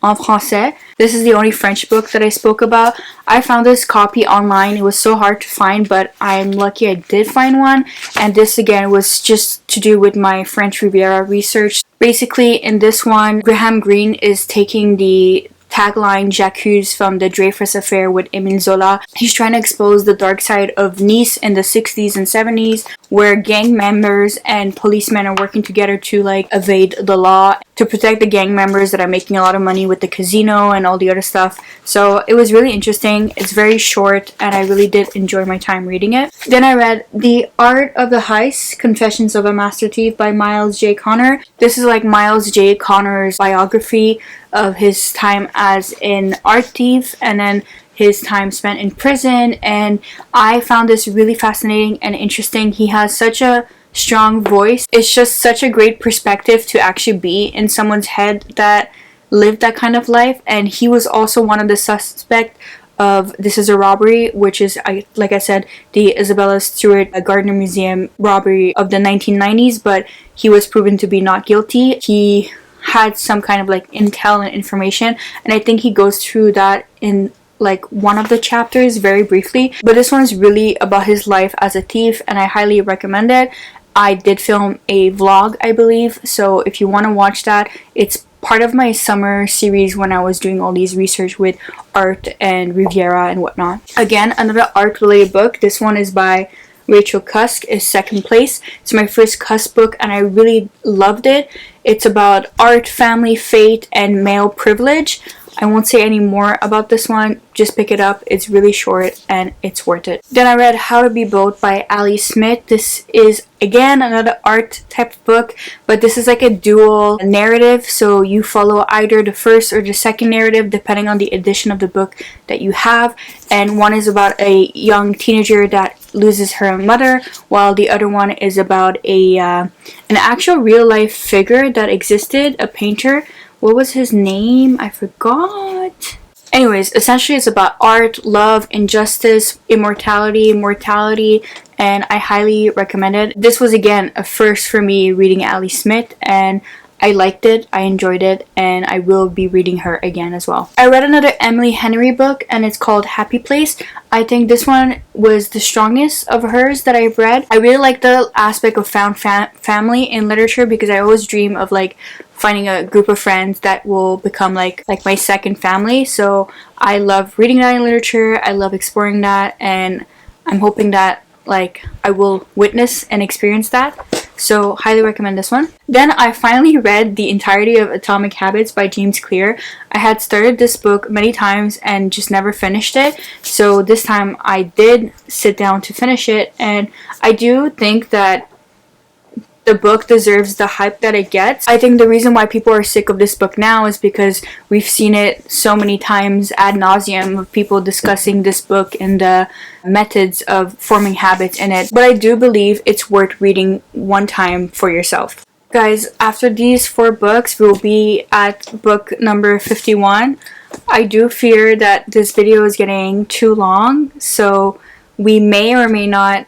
en français. This is the only French book that I spoke about. I found this copy online. It was so hard to find, but I'm lucky I did find one. And this again was just to do with my French Riviera research. Basically, in this one, Graham Greene is taking the tagline J'accuse from the Dreyfus affair with Émile Zola. He's trying to expose the dark side of Nice in the 60s and 70s, where gang members and policemen are working together to like evade the law to protect the gang members that are making a lot of money with the casino and all the other stuff. So it was really interesting. It's very short, and I really did enjoy my time reading it. Then I read The Art of the Heist, Confessions of a Master Thief by Miles J. Connor. This is like Miles J. Connor's biography of his time as an art thief and then his time spent in prison, and I found this really fascinating and interesting. He has such a strong voice. It's just such a great perspective to actually be in someone's head that lived that kind of life, and he was also one of the suspects of This Is a Robbery, which is, like I said, the Isabella Stewart Gardner Museum robbery of the 1990s, but he was proven to be not guilty. He had some kind of like intel and information, and I think he goes through that in like one of the chapters very briefly, but this one is really about his life as a thief, and I highly recommend it. I did film a vlog, I believe, so if you want to watch that, it's part of my summer series when I was doing all these research with art and Riviera and whatnot. Again, another art related book. This one is by Rachel Cusk, is Second Place. It's my first Cusk book and I really loved it. It's about art, family, fate, and male privilege. I won't say any more about this one, just pick it up. It's really short and it's worth it. Then I read How to Be Bold by Ali Smith. This is again another art type of book, but this is like a dual narrative, so you follow either the first or the second narrative depending on the edition of the book that you have. And one is about a young teenager that loses her mother, while the other one is about an actual real life figure that existed, a painter. What was his name? I forgot. Anyways, essentially it's about art, love, injustice, immortality, mortality, and I highly recommend it. This was again a first for me reading Ali Smith, and I liked it, I enjoyed it, and I will be reading her again as well. I read another Emily Henry book, and it's called Happy Place. I think this one was the strongest of hers that I've read. I really like the aspect of found family in literature, because I always dream of like finding a group of friends that will become like my second family. So I love reading that in literature. I love exploring that, and I'm hoping that like I will witness and experience that. So highly recommend this one. Then I finally read the entirety of Atomic Habits by James Clear. I had started this book many times and just never finished it. So this time I did sit down to finish it, and I do think that the book deserves the hype that it gets. I think the reason why people are sick of this book now is because we've seen it so many times ad nauseum of people discussing this book and the methods of forming habits in it. But I do believe it's worth reading one time for yourself. Guys, after these 4 books, we'll be at book number 51. I do fear that this video is getting too long, so we may or may not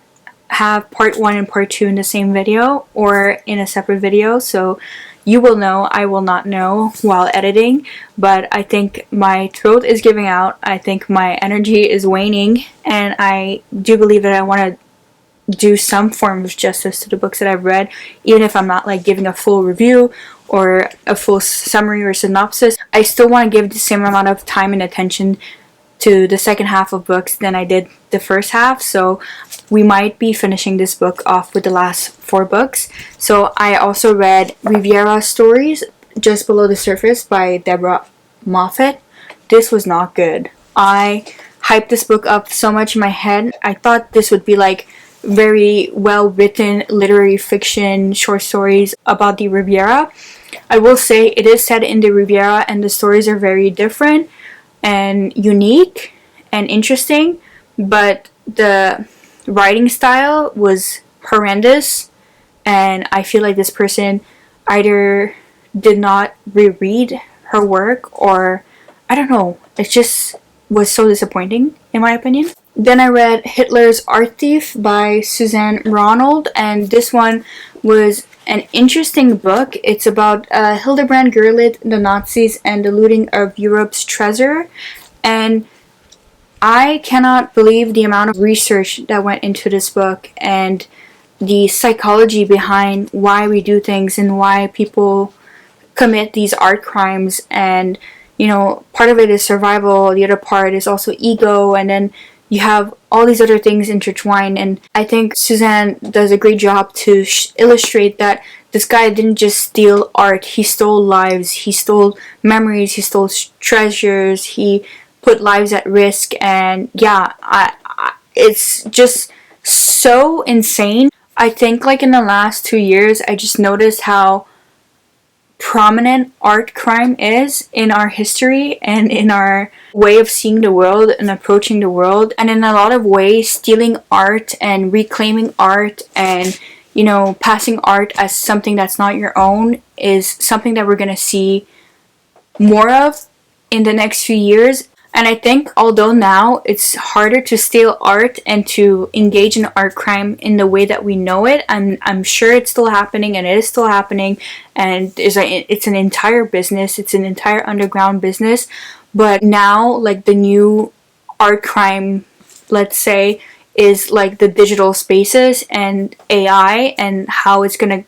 have part 1 and part 2 in the same video or in a separate video, so you will know, I will not know while editing. But I think my throat is giving out, I think my energy is waning, and I do believe that I want to do some form of justice to the books that I've read, even if I'm not like giving a full review or a full summary or synopsis. I still want to give the same amount of time and attention to the second half of books than I did the first half, so we might be finishing this book off with the last 4 books. So I also read Riviera Stories, Just Below the Surface by Deborah Moffat. This was not good. I hyped this book up so much in my head. I thought this would be like very well written literary fiction short stories about the Riviera. I will say it is set in the Riviera and the stories are very different and unique and interesting, but the writing style was horrendous, and I feel like this person either did not reread her work, or I don't know, it just was so disappointing in my opinion. Then I read Hitler's Art Thief by Suzanne Ronald, and this one was an interesting book. It's about Hildebrand Gurlitt, the Nazis, and the looting of Europe's treasure. And I cannot believe the amount of research that went into this book and the psychology behind why we do things and why people commit these art crimes. And, you know, part of it is survival, the other part is also ego, and then you have all these other things intertwined. And I think Suzanne does a great job to illustrate that this guy didn't just steal art, he stole lives, he stole memories, he stole treasures, he put lives at risk. And yeah, it's just so insane. I think like in the last 2 years, I just noticed how prominent art crime is in our history and in our way of seeing the world and approaching the world. And in a lot of ways, stealing art and reclaiming art and, you know, passing art as something that's not your own is something that we're going to see more of in the next few years. And I think although now it's harder to steal art and to engage in art crime in the way that we know it, I'm sure it's still happening, and it is still happening, and it's an entire business, it's an entire underground business. But now, like, the new art crime, let's say, is like the digital spaces and AI, and how it's gonna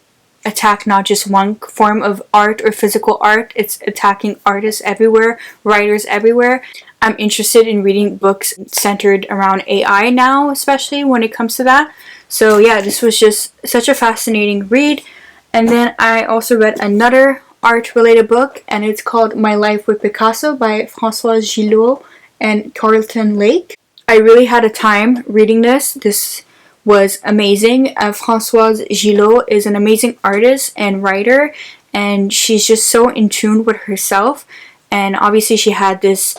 attack not just one form of art or physical art, it's attacking artists everywhere, writers everywhere. I'm interested in reading books centered around AI now, especially when it comes to that. So yeah, this was just such a fascinating read. And then I also read another art related book, and it's called My Life with Picasso by Françoise Gillot and Carlton Lake. I really had a time reading this. This was amazing. Françoise Gillot is an amazing artist and writer, and she's just so in tune with herself. And obviously, she had this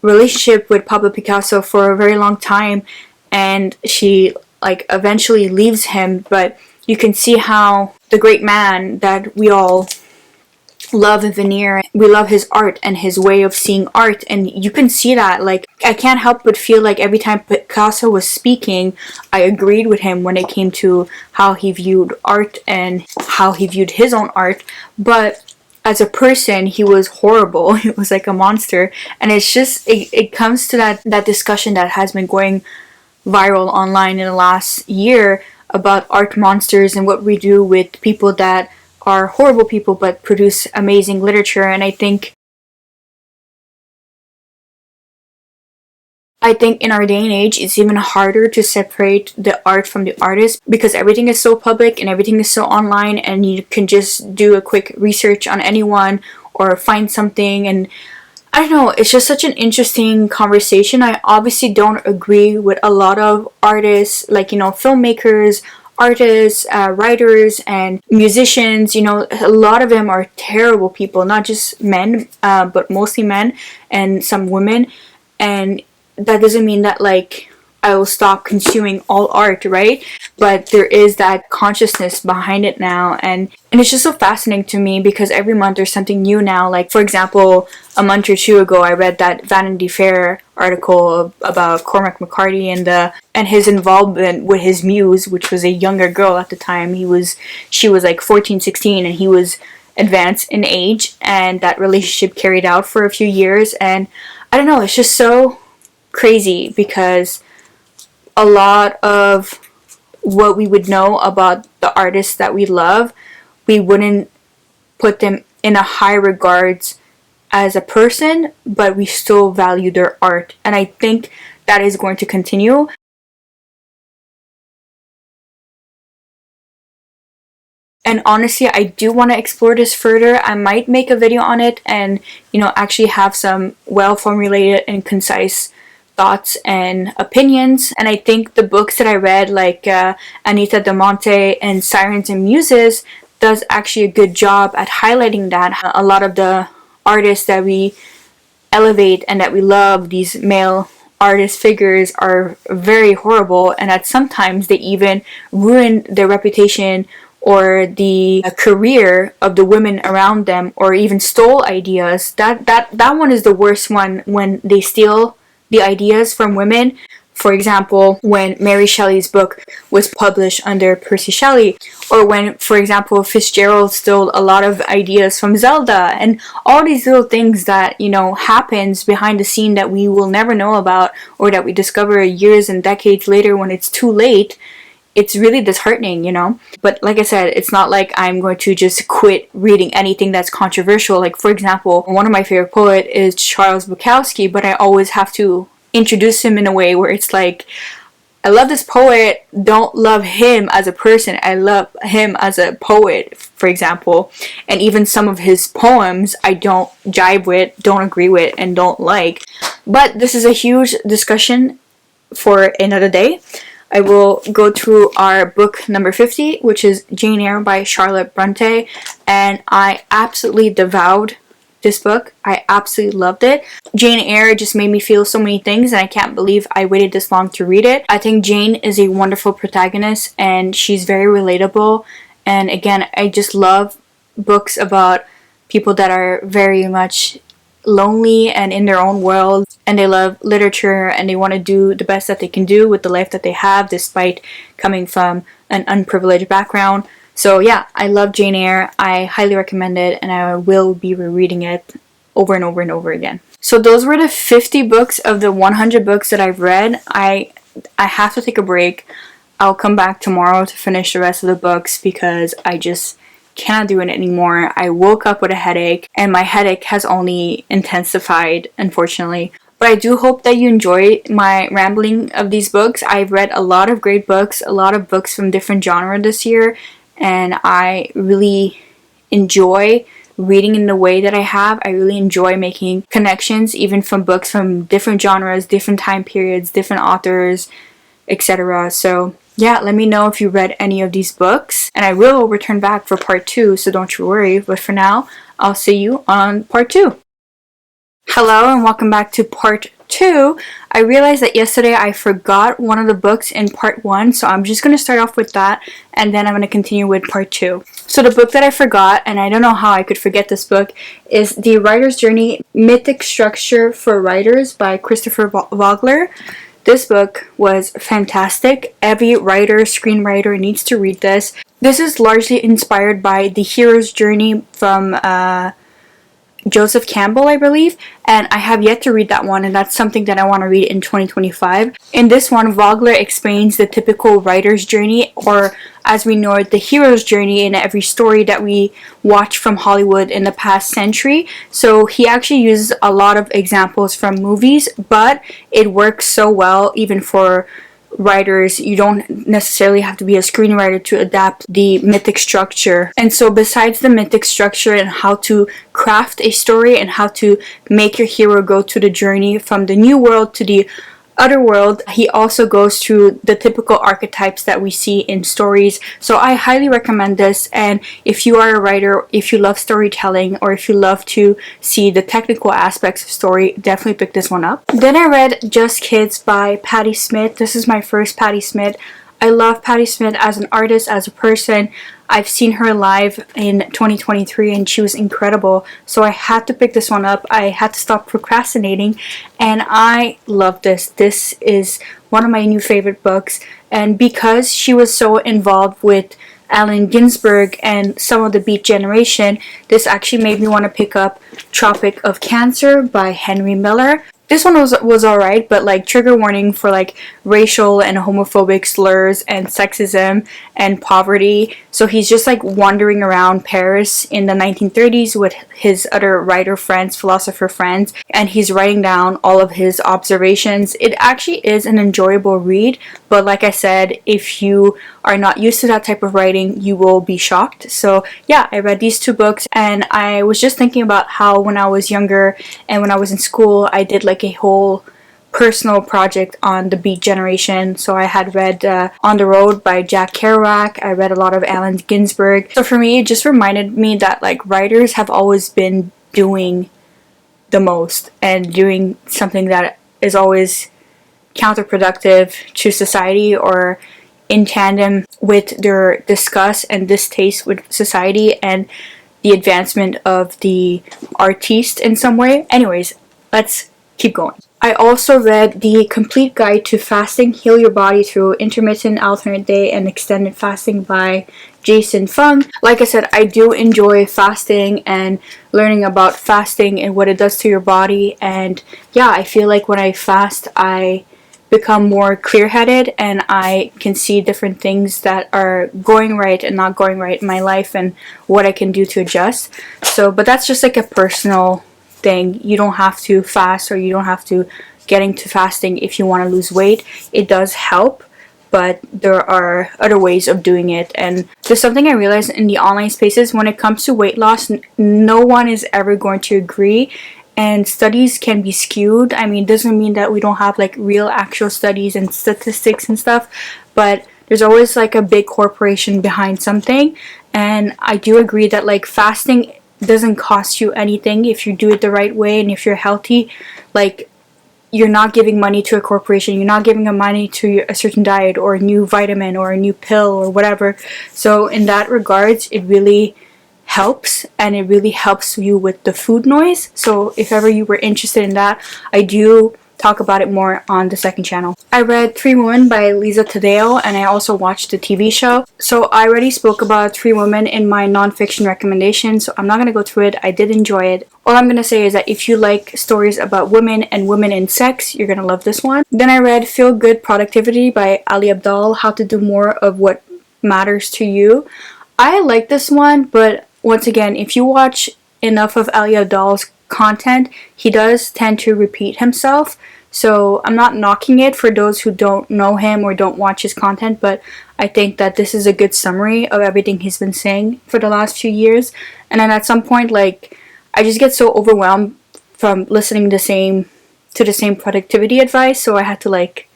relationship with Pablo Picasso for a very long time, and she like eventually leaves him. But you can see how the great man that we all love Veneer, we love his art and his way of seeing art, and you can see that. Like, I can't help but feel like every time Picasso was speaking, I agreed with him when it came to how he viewed art and how he viewed his own art. But as a person, he was horrible. He was like a monster. And it's just, it comes to that discussion that has been going viral online in the last year about art monsters and what we do with people that are horrible people but produce amazing literature. And I think in our day and age, it's even harder to separate the art from the artist, because everything is so public and everything is so online, and you can just do a quick research on anyone or find something. And I don't know, it's just such an interesting conversation. I obviously don't agree with a lot of artists, like, filmmakers, artists, writers, and musicians. A lot of them are terrible people, not just men, but mostly men and some women. And that doesn't mean that, like, I will stop consuming all art, right? But there is that consciousness behind it now, and it's just so fascinating to me, because every month there's something new now. Like, for example, a month or two ago, I read that Vanity Fair article about Cormac McCarthy and his involvement with his muse, which was a younger girl at the time. She was like 14, 16, and he was advanced in age, and that relationship carried out for a few years. And I don't know, it's just so crazy, because a lot of what we would know about the artists that we love, we wouldn't put them in a high regards as a person, but we still value their art. And I think that is going to continue. And honestly, I do want to explore this further. I might make a video on it and, actually have some well-formulated and concise thoughts and opinions. And I think the books that I read, like Anita de Monte and Sirens and Muses, does actually a good job at highlighting that. A lot of the artists that we elevate and that we love, these male artist figures, are very horrible, and that sometimes they even ruin their reputation or the career of the women around them, or even stole ideas. That one is the worst one, when they steal the ideas from women. For example, when Mary Shelley's book was published under Percy Shelley, or when, for example, Fitzgerald stole a lot of ideas from Zelda, and all these little things that, happens behind the scene that we will never know about, or that we discover years and decades later when it's too late. It's really disheartening, But like I said, it's not like I'm going to just quit reading anything that's controversial. Like, for example, one of my favorite poets is Charles Bukowski, but I always have to introduce him in a way where it's like, I love this poet, don't love him as a person, I love him as a poet, for example. And even some of his poems I don't jive with, don't agree with, and don't like. But this is a huge discussion for another day. I will go through our book number 50, which is Jane Eyre by Charlotte Bronte, and I absolutely devoured this book. I absolutely loved it. Jane Eyre just made me feel so many things, and I can't believe I waited this long to read it. I think Jane is a wonderful protagonist, and she's very relatable. And again, I just love books about people that are very much lonely and in their own world, and they love literature, and they want to do the best that they can do with the life that they have despite coming from an unprivileged background. So yeah, I love Jane Eyre. I highly recommend it, and I will be rereading it over and over and over again. So those were the 50 books of the 100 books that I've read. I have to take a break. I'll come back tomorrow to finish the rest of the books because I just cannot do it anymore. I woke up with a headache, and my headache has only intensified, unfortunately. But I do hope that you enjoy my rambling of these books. I've read a lot of great books, a lot of books from different genres this year, and I really enjoy reading in the way that I have. I really enjoy making connections, even from books from different genres, different time periods, different authors, etc. So yeah, let me know if you read any of these books, and I will return back for part 2, so don't you worry. But for now, I'll see you on part 2. Hello and welcome back to part 2. I realized that yesterday I forgot one of the books in part 1, so I'm just going to start off with that, and then I'm going to continue with part 2. So the book that I forgot, and I don't know how I could forget this book, is The Writer's Journey, Mythic Structure for Writers by Christopher Vogler. This book was fantastic. Every writer, screenwriter needs to read this. This is largely inspired by The Hero's Journey from Joseph Campbell, I believe, and I have yet to read that one, and that's something that I want to read in 2025. In this one, Vogler explains the typical writer's journey, or as we know it, the hero's journey in every story that we watch from Hollywood in the past century. So he actually uses a lot of examples from movies, but it works so well even for writers. You don't necessarily have to be a screenwriter to adapt the mythic structure. And so besides the mythic structure and how to craft a story and how to make your hero go to the journey from the new world to the other world, he also goes through the typical archetypes that we see in stories. So I highly recommend this, and if you are a writer, if you love storytelling, or if you love to see the technical aspects of story, definitely pick this one up. Then I read Just Kids by Patti Smith. This is my first Patti Smith. I love Patti Smith as an artist, as a person. I've seen her live in 2023 and she was incredible. So I had to pick this one up. I had to stop procrastinating, and I love this. This is one of my new favorite books, and because she was so involved with Allen Ginsberg and some of the Beat Generation, this actually made me want to pick up Tropic of Cancer by Henry Miller. This one was alright, but like trigger warning for like racial and homophobic slurs and sexism and poverty. So he's just like wandering around Paris in the 1930s with his other writer friends, philosopher friends, and he's writing down all of his observations. It actually is an enjoyable read, but like I said, if you are not used to that type of writing, you will be shocked. So yeah, I read these two books, and I was just thinking about how when I was younger and when I was in school, I did like a whole personal project on the Beat Generation. So I had read On the Road by Jack Kerouac. I read a lot of Allen Ginsberg. So for me, it just reminded me that like writers have always been doing the most and doing something that is always counterproductive to society or in tandem with their disgust and distaste with society and the advancement of the artiste in some way. Anyways, let's keep going. I also read The Complete Guide to Fasting, Heal Your Body Through Intermittent, Alternate Day, and Extended Fasting by Jason Fung. Like I said, I do enjoy fasting and learning about fasting and what it does to your body. And yeah, I feel like when I fast, I become more clear-headed and I can see different things that are going right and not going right in my life and what I can do to adjust. So, but that's just like a personal thing. You don't have to fast, or you don't have to get into fasting if you want to lose weight. It does help, but there are other ways of doing it. And there's something I realized in the online spaces: when it comes to weight loss, no one is ever going to agree, and studies can be skewed. I mean, it doesn't mean that we don't have like real actual studies and statistics and stuff, but there's always like a big corporation behind something. And I do agree that like fasting doesn't cost you anything if you do it the right way, and if you're healthy. Like, you're not giving money to a corporation, you're not giving money to a certain diet or a new vitamin or a new pill or whatever. So in that regards, it really helps, and it really helps you with the food noise. So if ever you were interested in that, I do talk about it more on the second channel. I read Three Women by Lisa Taddeo, and I also watched the TV show. So I already spoke about Three Women in my nonfiction recommendation, so I'm not going to go through it. I did enjoy it. All I'm going to say is that if you like stories about women and women in sex, you're going to love this one. Then I read Feel Good Productivity by Ali Abdaal, How to Do More of What Matters to You. I like this one, but once again, if you watch enough of Ali Abdaal's content, he does tend to repeat himself. So I'm not knocking it for those who don't know him or don't watch his content, but I think that this is a good summary of everything he's been saying for the last few years. And then at some point, like, I just get so overwhelmed from listening to the same productivity advice, so I had to, like,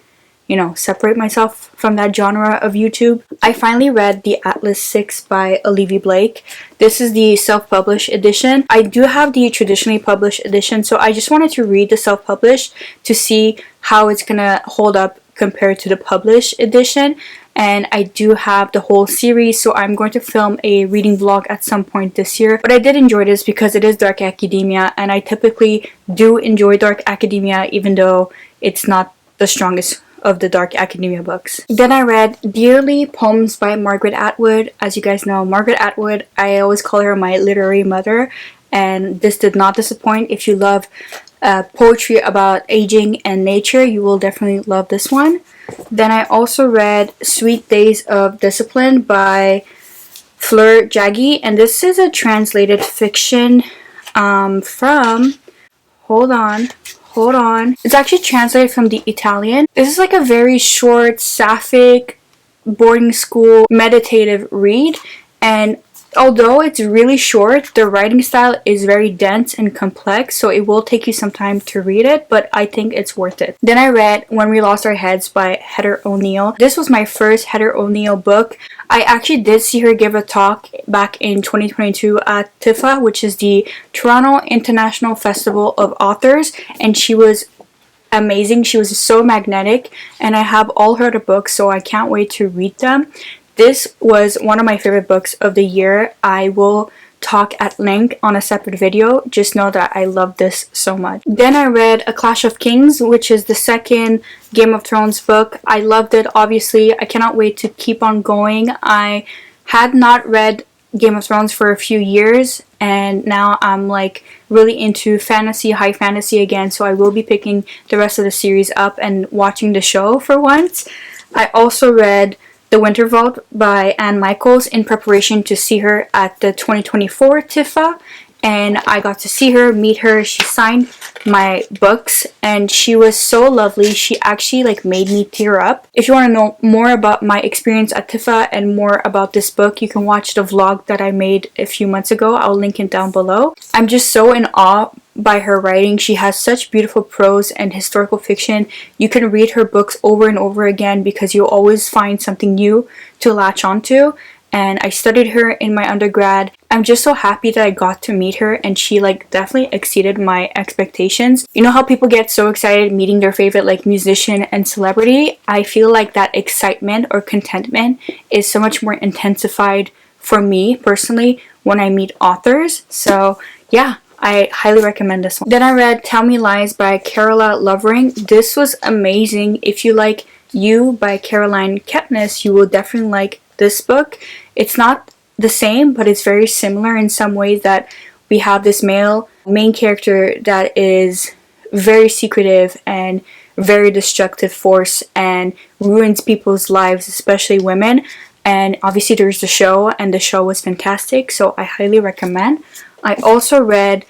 separate myself from that genre of YouTube. I finally read The Atlas 6 by Olivia Blake. This is the self-published edition. I do have the traditionally published edition, so I just wanted to read the self-published to see how it's gonna hold up compared to the published edition. And I do have the whole series, so I'm going to film a reading vlog at some point this year. But I did enjoy this because it is dark academia, and I typically do enjoy dark academia even though it's not the strongest of the dark academia books. Then I read Dearly, Poems by Margaret Atwood. As you guys know, Margaret Atwood, I always call her my literary mother, and this did not disappoint. If you love poetry about aging and nature, you will definitely love this one. Then I also read Sweet Days of Discipline by Fleur Jaggi, and this is a translated fiction from, hold on. It's actually translated from the Italian. This is like a very short, sapphic, boarding school, meditative read. And although it's really short, the writing style is very dense and complex, so it will take you some time to read it, but I think it's worth it. Then I read When We Lost Our Heads by Heather O'Neill. This was my first Heather O'Neill book. I actually did see her give a talk back in 2022 at TIFA, which is the Toronto International Festival of Authors, and she was amazing. She was so magnetic, and I have all her other books, so I can't wait to read them. This was one of my favorite books of the year. I will talk at length on a separate video. Just know that I love this so much. Then I read A Clash of Kings, which is the second Game of Thrones book. I loved it, obviously. I cannot wait to keep on going. I had not read Game of Thrones for a few years, and now I'm like really into fantasy, high fantasy again, so I will be picking the rest of the series up and watching the show for once. I also read The Winter Vault by Anne Michaels in preparation to see her at the 2024 TIFA, and I got to see her, meet her. She signed my books, and she was so lovely. She actually like made me tear up. If you want to know more about my experience at TIFA and more about this book, you can watch the vlog that I made a few months ago. I'll link it down below. I'm just so in awe by her writing. She has such beautiful prose and historical fiction. You can read her books over and over again because you'll always find something new to latch onto. And I studied her in my undergrad. I'm just so happy that I got to meet her, and she like definitely exceeded my expectations. You know how people get so excited meeting their favorite like musician and celebrity? I feel like that excitement or contentment is so much more intensified for me personally when I meet authors. So yeah, I highly recommend this one. Then I read Tell Me Lies by Carola Lovering. This was amazing. If you like You by Caroline Kepnes, you will definitely like this book. It's not the same, but it's very similar in some ways, that we have this male main character that is very secretive and very destructive force and ruins people's lives, especially women. And obviously there's the show, and the show was fantastic, so I highly recommend. I also read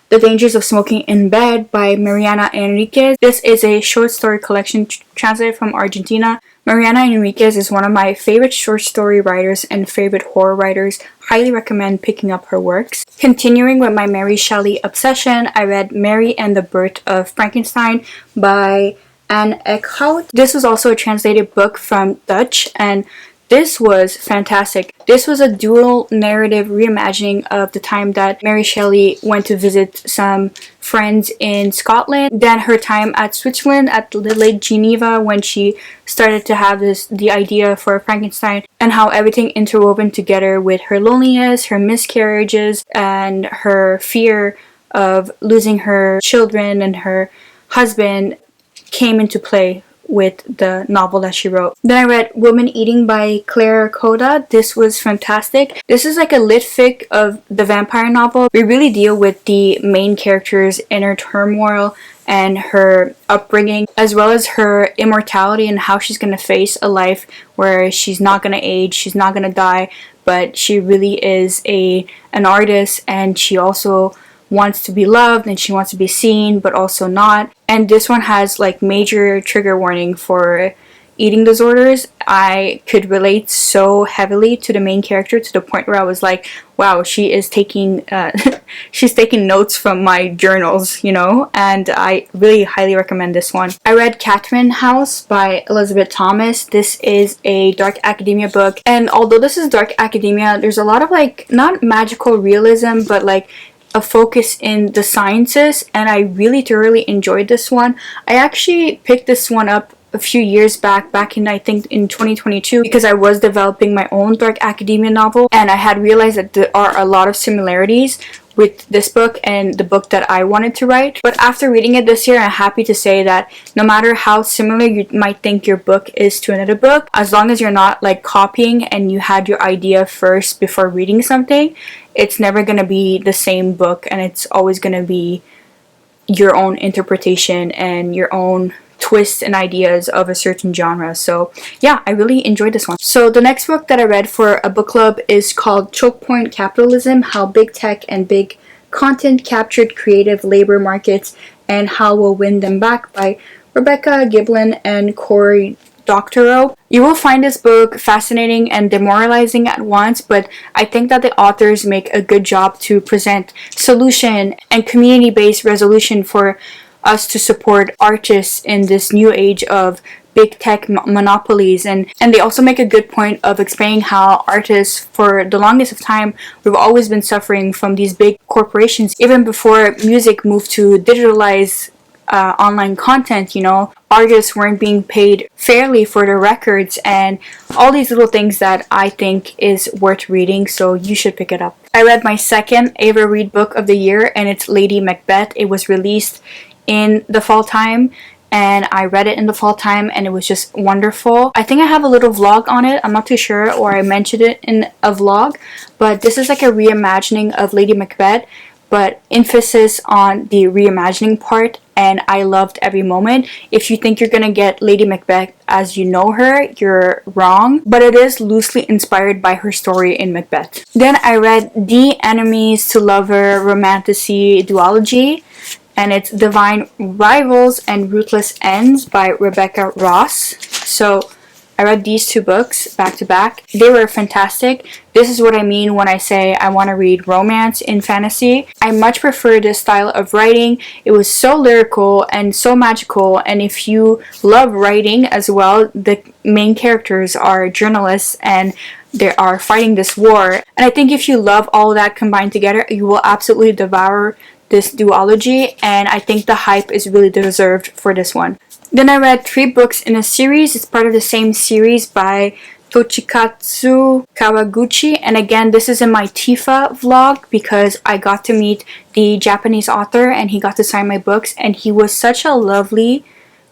The Dangers of Smoking in Bed by Mariana Enriquez. This is a short story collection translated from Argentina. Mariana Enriquez is one of my favorite short story writers and favorite horror writers. Highly recommend picking up her works. Continuing with my Mary Shelley obsession, I read Mary and the Birth of Frankenstein by Anne Eckhout. This was also a translated book from Dutch, and This was fantastic. This was a dual narrative reimagining of the time that Mary Shelley went to visit some friends in Scotland, then her time at Switzerland at Lake Geneva when she started to have the idea for Frankenstein, and how everything interwoven together with her loneliness, her miscarriages, and her fear of losing her children and her husband came into play with the novel that she wrote. Then I read Woman Eating by Claire Coda. This was fantastic. This is like a lit fic of the vampire novel. We really deal with the main character's inner turmoil and her upbringing, as well as her immortality and how she's going to face a life where she's not going to age, she's not going to die, but she really is an artist, and she also wants to be loved and she wants to be seen but also not. And this one has like major trigger warning for eating disorders. I could relate so heavily to the main character to the point where I was like, wow, she is taking she's taking notes from my journals, you know, and I really highly recommend this one. I read Catherine House by Elizabeth Thomas. This is a dark academia book, and although this is dark academia, there's a lot of like not magical realism but like a focus in the sciences, and I really thoroughly enjoyed this one. I actually picked this one up a few years back in I think in 2022, because I was developing my own dark academia novel, and I had realized that there are a lot of similarities with this book and the book that I wanted to write. But after reading it this year, I'm happy to say that no matter how similar you might think your book is to another book, as long as you're not like copying and you had your idea first before reading something, it's never going to be the same book, and it's always going to be your own interpretation and your own twists and ideas of a certain genre. So yeah, I really enjoyed this one. So the next book that I read for a book club is called Choke Point Capitalism: How Big Tech and Big Content Captured Creative Labor Markets and How We'll Win Them Back by Rebecca Giblin and Corey Doctorow. You will find this book fascinating and demoralizing at once, but I think that the authors make a good job to present solution and community-based resolution for us to support artists in this new age of big tech monopolies, and they also make a good point of explaining how artists for the longest of time, we've always been suffering from these big corporations. Even before music moved to digitalized online content, you know, artists weren't being paid fairly for their records, and all these little things that I think is worth reading, so you should pick it up. I read my second Ava Reid book of the year, and it's Lady Macbeth. It was released in the fall time, and I read it in the fall time, and it was just wonderful. I think I have a little vlog on it, I'm not too sure, or I mentioned it in a vlog, but this is like a reimagining of Lady Macbeth, but emphasis on the reimagining part, and I loved every moment. If you think you're gonna get Lady Macbeth as you know her, you're wrong, but it is loosely inspired by her story in Macbeth. Then I read The Enemies to Lover Romantasy Duology, and it's Divine Rivals and Ruthless Ends by Rebecca Ross. So I read these two books back to back. They were fantastic. This is what I mean when I say I want to read romance in fantasy. I much prefer this style of writing. It was so lyrical and so magical, and if you love writing as well, the main characters are journalists and they are fighting this war. And I think if you love all that combined together, you will absolutely devour this duology, and I think the hype is really deserved for this one. Then I read 3 books in a series. It's part of the same series by Tochikatsu Kawaguchi, and again, this is in my Tifa vlog because I got to meet the Japanese author and he got to sign my books, and he was such a lovely,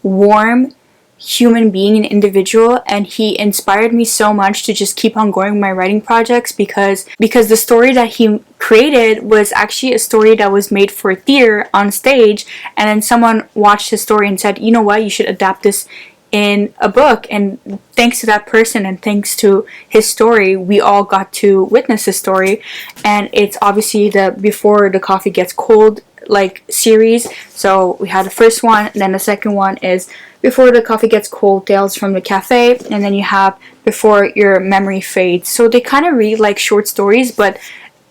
warm human being and individual, and he inspired me so much to just keep on going with my writing projects, because the story that he created was actually a story that was made for theater on stage, and then someone watched his story and said, you know what, you should adapt this in a book, and thanks to that person and thanks to his story, we all got to witness his story. And it's obviously the Before the Coffee Gets Cold like series. So we had the first one, and then the second one is Before the Coffee Gets Cold, Tales from the Cafe, and then you have Before Your Memory Fades. So they kind of read like short stories, but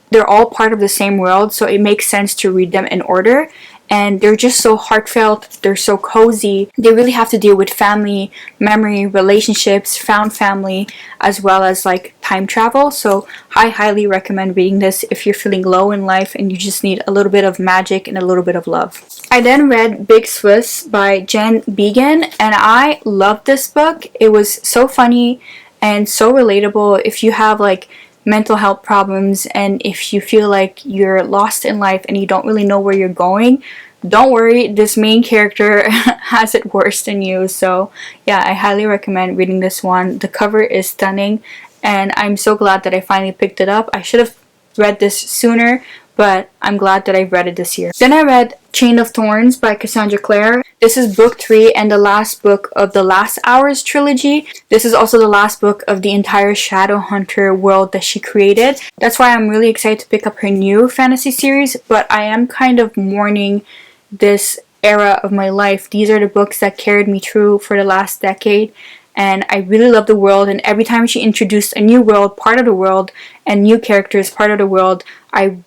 they're all part of the same world, so it makes sense to read them in order. and they're just so heartfelt, they're so cozy. They really have to deal with family, memory, relationships, found family, as well as like time travel. So I highly recommend reading this if you're feeling low in life and you just need a little bit of magic and a little bit of love. I then read Big Swiss by Jen Began, and I loved this book. It was so funny and so relatable. If you have like mental health problems and if you feel like you're lost in life and you don't really know where you're going, don't worry, this main character has it worse than you. So yeah, I highly recommend reading this one. The cover is stunning, and I'm so glad that I finally picked it up. I should have read this sooner, but I'm glad that I read it this year. Then I read Chain of Thorns by Cassandra Clare. This is book 3 and the last book of the Last Hours trilogy. This is also the last book of the entire Shadowhunter world that she created. That's why I'm really excited to pick up her new fantasy series, but I am kind of mourning this era of my life. These are the books that carried me through for the last decade, and I really love the world, and every time she introduced a new world, part of the world, and new characters, part of the world, I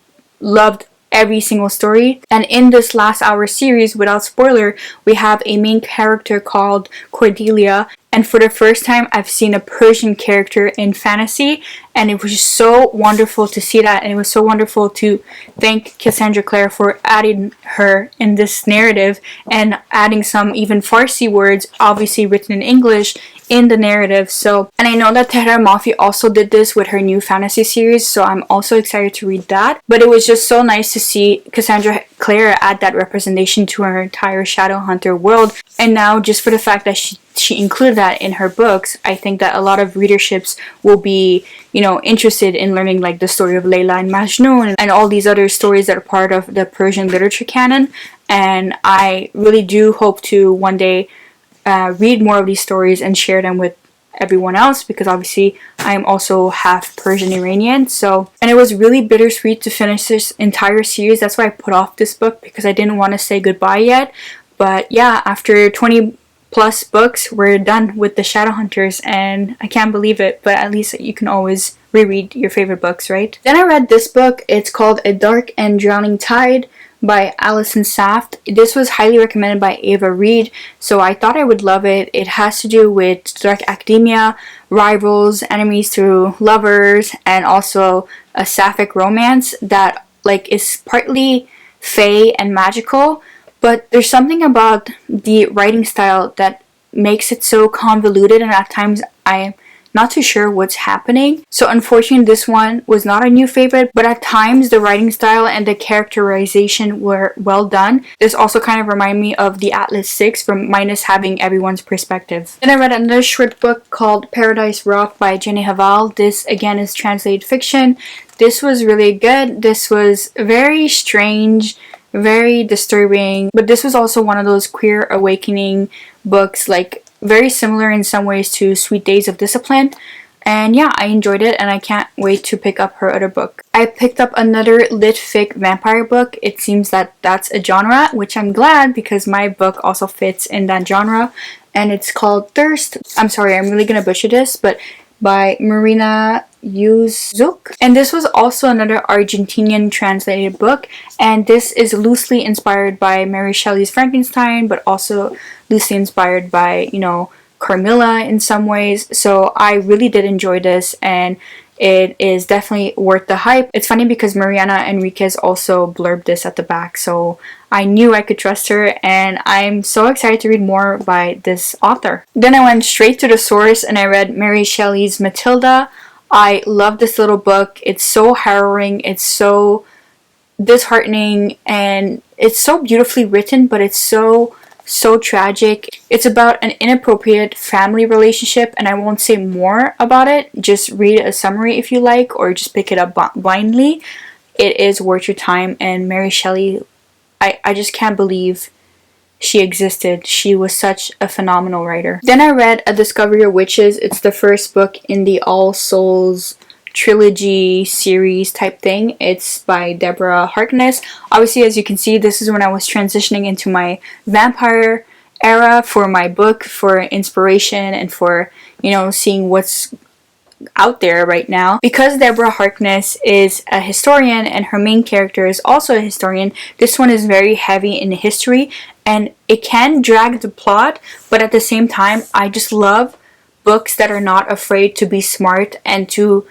loved every single story. And in this Last Hour series, without spoiler, we have a main character called Cordelia, and for the first time I've seen a Persian character in fantasy, and it was just so wonderful to see that, and it was so wonderful to thank Cassandra Clare for adding her in this narrative and adding some even Farsi words, obviously written in English, in the narrative. So, and I know that Tehran Mafi also did this with her new fantasy series, so I'm also excited to read that. But it was just so nice to see Cassandra Clare add that representation to her entire Shadowhunter world. And now, just for the fact that she included that in her books, I think that a lot of readerships will be, interested in learning like the story of Layla and Majnun and all these other stories that are part of the Persian literature canon. And I really do hope to one day read more of these stories and share them with everyone else, because obviously I am also half Persian Iranian. So, and it was really bittersweet to finish this entire series. That's why I put off this book, because I didn't want to say goodbye yet. But yeah, after 20 plus books, we're done with the Shadowhunters, and I can't believe it, but at least you can always reread your favorite books, right? Then I read this book. It's called A Dark and Drowning Tide by Alison Saft. This was highly recommended by Ava Reed, so I thought I would love it. It has to do with dark academia, rivals, enemies through lovers, and also a sapphic romance that like is partly fae and magical, but there's something about the writing style that makes it so convoluted, and at times I'm not too sure what's happening. So unfortunately, this one was not a new favorite, but at times the writing style and the characterization were well done. This also kind of reminded me of the Atlas 6 from minus having everyone's perspective. Then I read another short book called Paradise Rock by Jenny Haval. This again is translated fiction. This was really good. This was very strange, very disturbing, but this was also one of those queer awakening books, like very similar in some ways to Sweet Days of Discipline. And yeah, I enjoyed it, and I can't wait to pick up her other book. I picked up another lit fic vampire book. It seems that that's a genre, which I'm glad, because my book also fits in that genre, and it's called Thirst. I'm sorry, I'm really gonna butcher this, but by Marina Yuzuk. And this was also another Argentinian translated book, and this is loosely inspired by Mary Shelley's Frankenstein, but also loosely inspired by, Carmilla in some ways. So I really did enjoy this, and it is definitely worth the hype. It's funny because Mariana Enriquez also blurbed this at the back, so I knew I could trust her, and I'm so excited to read more by this author. Then I went straight to the source and I read Mary Shelley's Matilda. I love this little book. It's so harrowing, it's so disheartening, and it's so beautifully written, but it's so tragic. It's about an inappropriate family relationship, and I won't say more about it. Just read a summary if you like, or just pick it up blindly. It is worth your time, and Mary Shelley, I just can't believe she existed. She was such a phenomenal writer. Then I read A Discovery of Witches. It's the first book in the All Souls trilogy series type thing. It's by Deborah Harkness. Obviously, as you can see, this is when I was transitioning into my vampire era for my book, for inspiration, and for seeing what's out there right now. Because Deborah Harkness is a historian and her main character is also a historian, this one is very heavy in history and it can drag the plot, but at the same time, I just love books that are not afraid to be smart and to,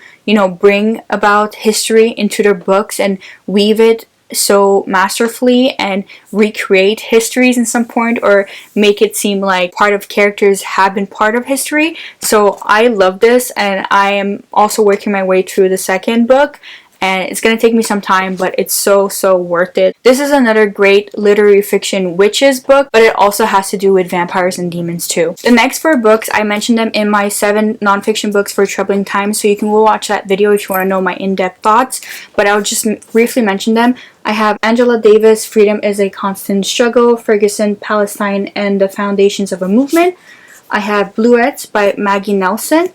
bring about history into their books and weave it so masterfully and recreate histories in some point or make it seem like part of characters have been part of history. So I love this, and I am also working my way through the second book, and it's gonna take me some time, but it's so worth it. This is another great literary fiction witches book, but it also has to do with vampires and demons too. The next 4 books, I mentioned them in my 7 nonfiction books for troubling times, so you can go watch that video if you want to know my in-depth thoughts, but I'll just briefly mention them. I have Angela Davis, Freedom is a Constant Struggle, Ferguson, Palestine, and the Foundations of a Movement. I have Bluets by Maggie Nelson.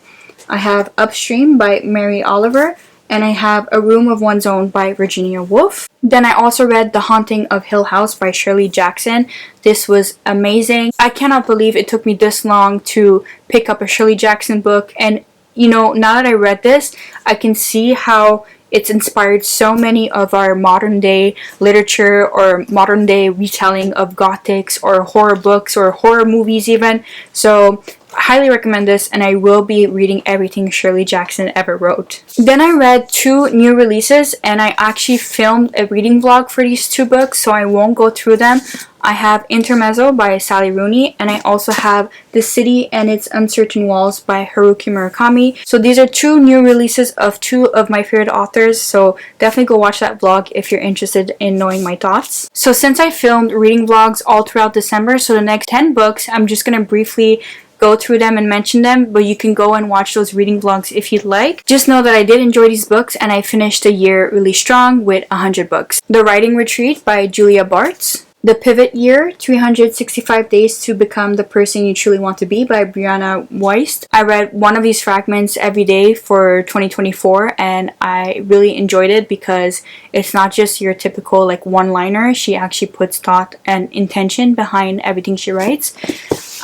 I have Upstream by Mary Oliver. And I have A Room of One's Own by Virginia Woolf. Then I also read The Haunting of Hill House by Shirley Jackson. This was amazing. I cannot believe it took me this long to pick up a Shirley Jackson book. And, now that I read this, I can see how it's inspired so many of our modern day literature or modern day retelling of gothics or horror books or horror movies even. So I highly recommend this, and I will be reading everything Shirley Jackson ever wrote. Then I read 2 new releases, and I actually filmed a reading vlog for these 2 books, so I won't go through them. I have Intermezzo by Sally Rooney, and I also have The City and Its Uncertain Walls by Haruki Murakami. So these are 2 new releases of 2 of my favorite authors, so definitely go watch that vlog if you're interested in knowing my thoughts. So since I filmed reading vlogs all throughout December, so the next 10 books, I'm just going to briefly go through them and mention them, but you can go and watch those reading vlogs if you'd like. Just know that I did enjoy these books, and I finished the year really strong with 100 books. The Writing Retreat by Julia Bartz. The Pivot Year, 365 Days to Become the Person You Truly Want to Be by Brianna Wiest. I read one of these fragments every day for 2024, and I really enjoyed it because it's not just your typical one-liner. She actually puts thought and intention behind everything she writes.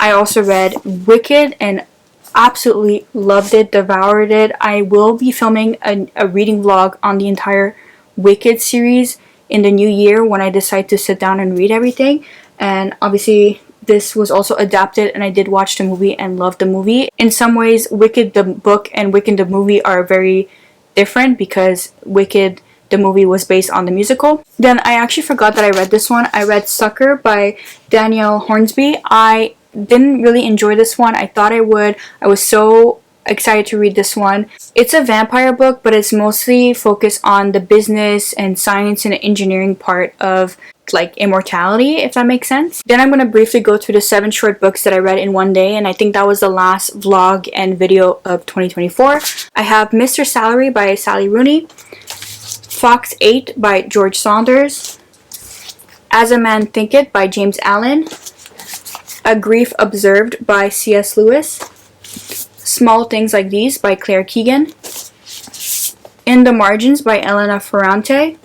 I also read Wicked and absolutely loved it, devoured it. I will be filming a reading vlog on the entire Wicked series in the new year when I decide to sit down and read everything. And obviously this was also adapted, and I did watch the movie and loved the movie. In some ways, Wicked the book and Wicked the movie are very different because Wicked the movie was based on the musical. Then I actually forgot that I read this one. I read Sucker by Danielle Hornsby. I didn't really enjoy this one. I thought I would. I was so excited to read this one. It's a vampire book, but it's mostly focused on the business and science and engineering part of immortality, if that makes sense. Then I'm going to briefly go through the 7 short books that I read in one day, and I think that was the last vlog and video of 2024. I have Mr. Salary by Sally Rooney, Fox 8 by George Saunders, As a Man Thinketh by James Allen, A Grief Observed by C.S. Lewis, Small Things Like These by Claire Keegan, In the Margins by Elena Ferrante,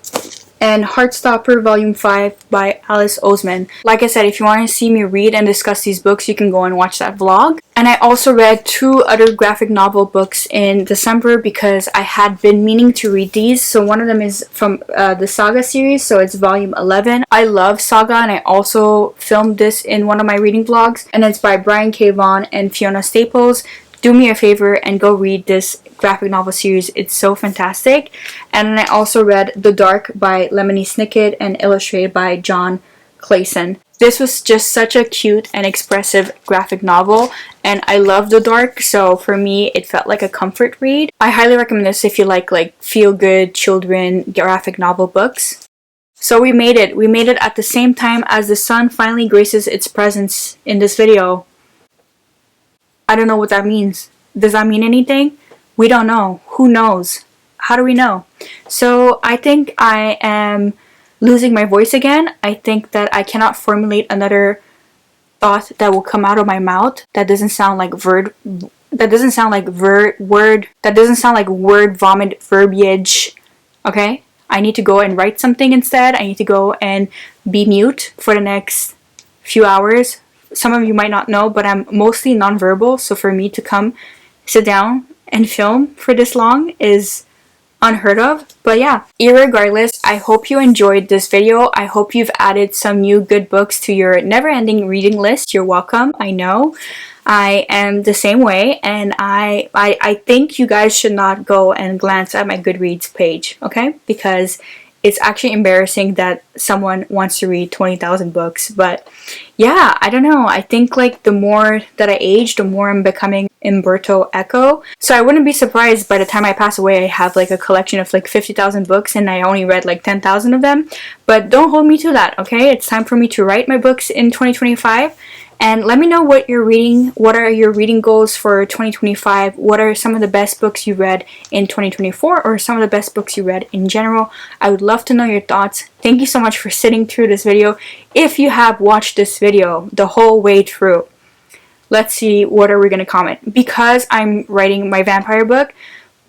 and Heartstopper Volume 5 by Alice Oseman. Like I said, if you want to see me read and discuss these books, you can go and watch that vlog. And I also read 2 other graphic novel books in December because I had been meaning to read these. So one of them is from the Saga series, so it's volume 11. I love Saga, and I also filmed this in one of my reading vlogs, and it's by Brian K. Vaughan and Fiona Staples. Do me a favor and go read this graphic novel series. It's so fantastic. And then I also read The Dark by Lemony Snicket and illustrated by John Clayson. This was just such a cute and expressive graphic novel, and I love The Dark, so for me it felt like a comfort read. I highly recommend this if you like feel-good children graphic novel books. So we made it. We made it at the same time as the sun finally graces its presence in this video. I don't know what that means. Does that mean anything? We don't know. Who knows? How do we know? So I think I am losing my voice again. I think that I cannot formulate another thought that will come out of my mouth that doesn't sound like word vomit verbiage. Okay? I need to go and write something instead. I need to go and be mute for the next few hours. Some of you might not know, but I'm mostly nonverbal, so for me to come sit down and film for this long is unheard of. But yeah, irregardless, I hope you enjoyed this video. I hope you've added some new good books to your never-ending reading list. You're welcome. I know I am the same way, and I think you guys should not go and glance at my Goodreads page, okay? Because it's actually embarrassing that someone wants to read 20,000 books. But yeah, I don't know. I think like the more that I age, the more I'm becoming Umberto Eco. So I wouldn't be surprised by the time I pass away, I have like a collection of like 50,000 books and I only read like 10,000 of them. But don't hold me to that, okay? It's time for me to write my books in 2025. And let me know what you're reading. What are your reading goals for 2025? What are some of the best books you read in 2024 or some of the best books you read in general? I would love to know your thoughts. Thank you so much for sitting through this video. If you have watched this video the whole way through, let's see, what are we going to comment? Because I'm writing my vampire book,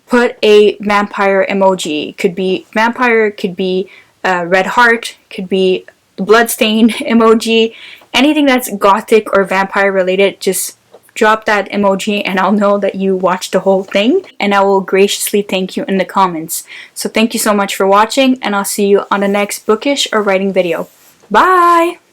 put a vampire emoji. Could be vampire, could be red heart, could be bloodstain emoji. Anything that's gothic or vampire related, just drop that emoji and I'll know that you watched the whole thing, and I will graciously thank you in the comments. So thank you so much for watching, and I'll see you on the next bookish or writing video. Bye!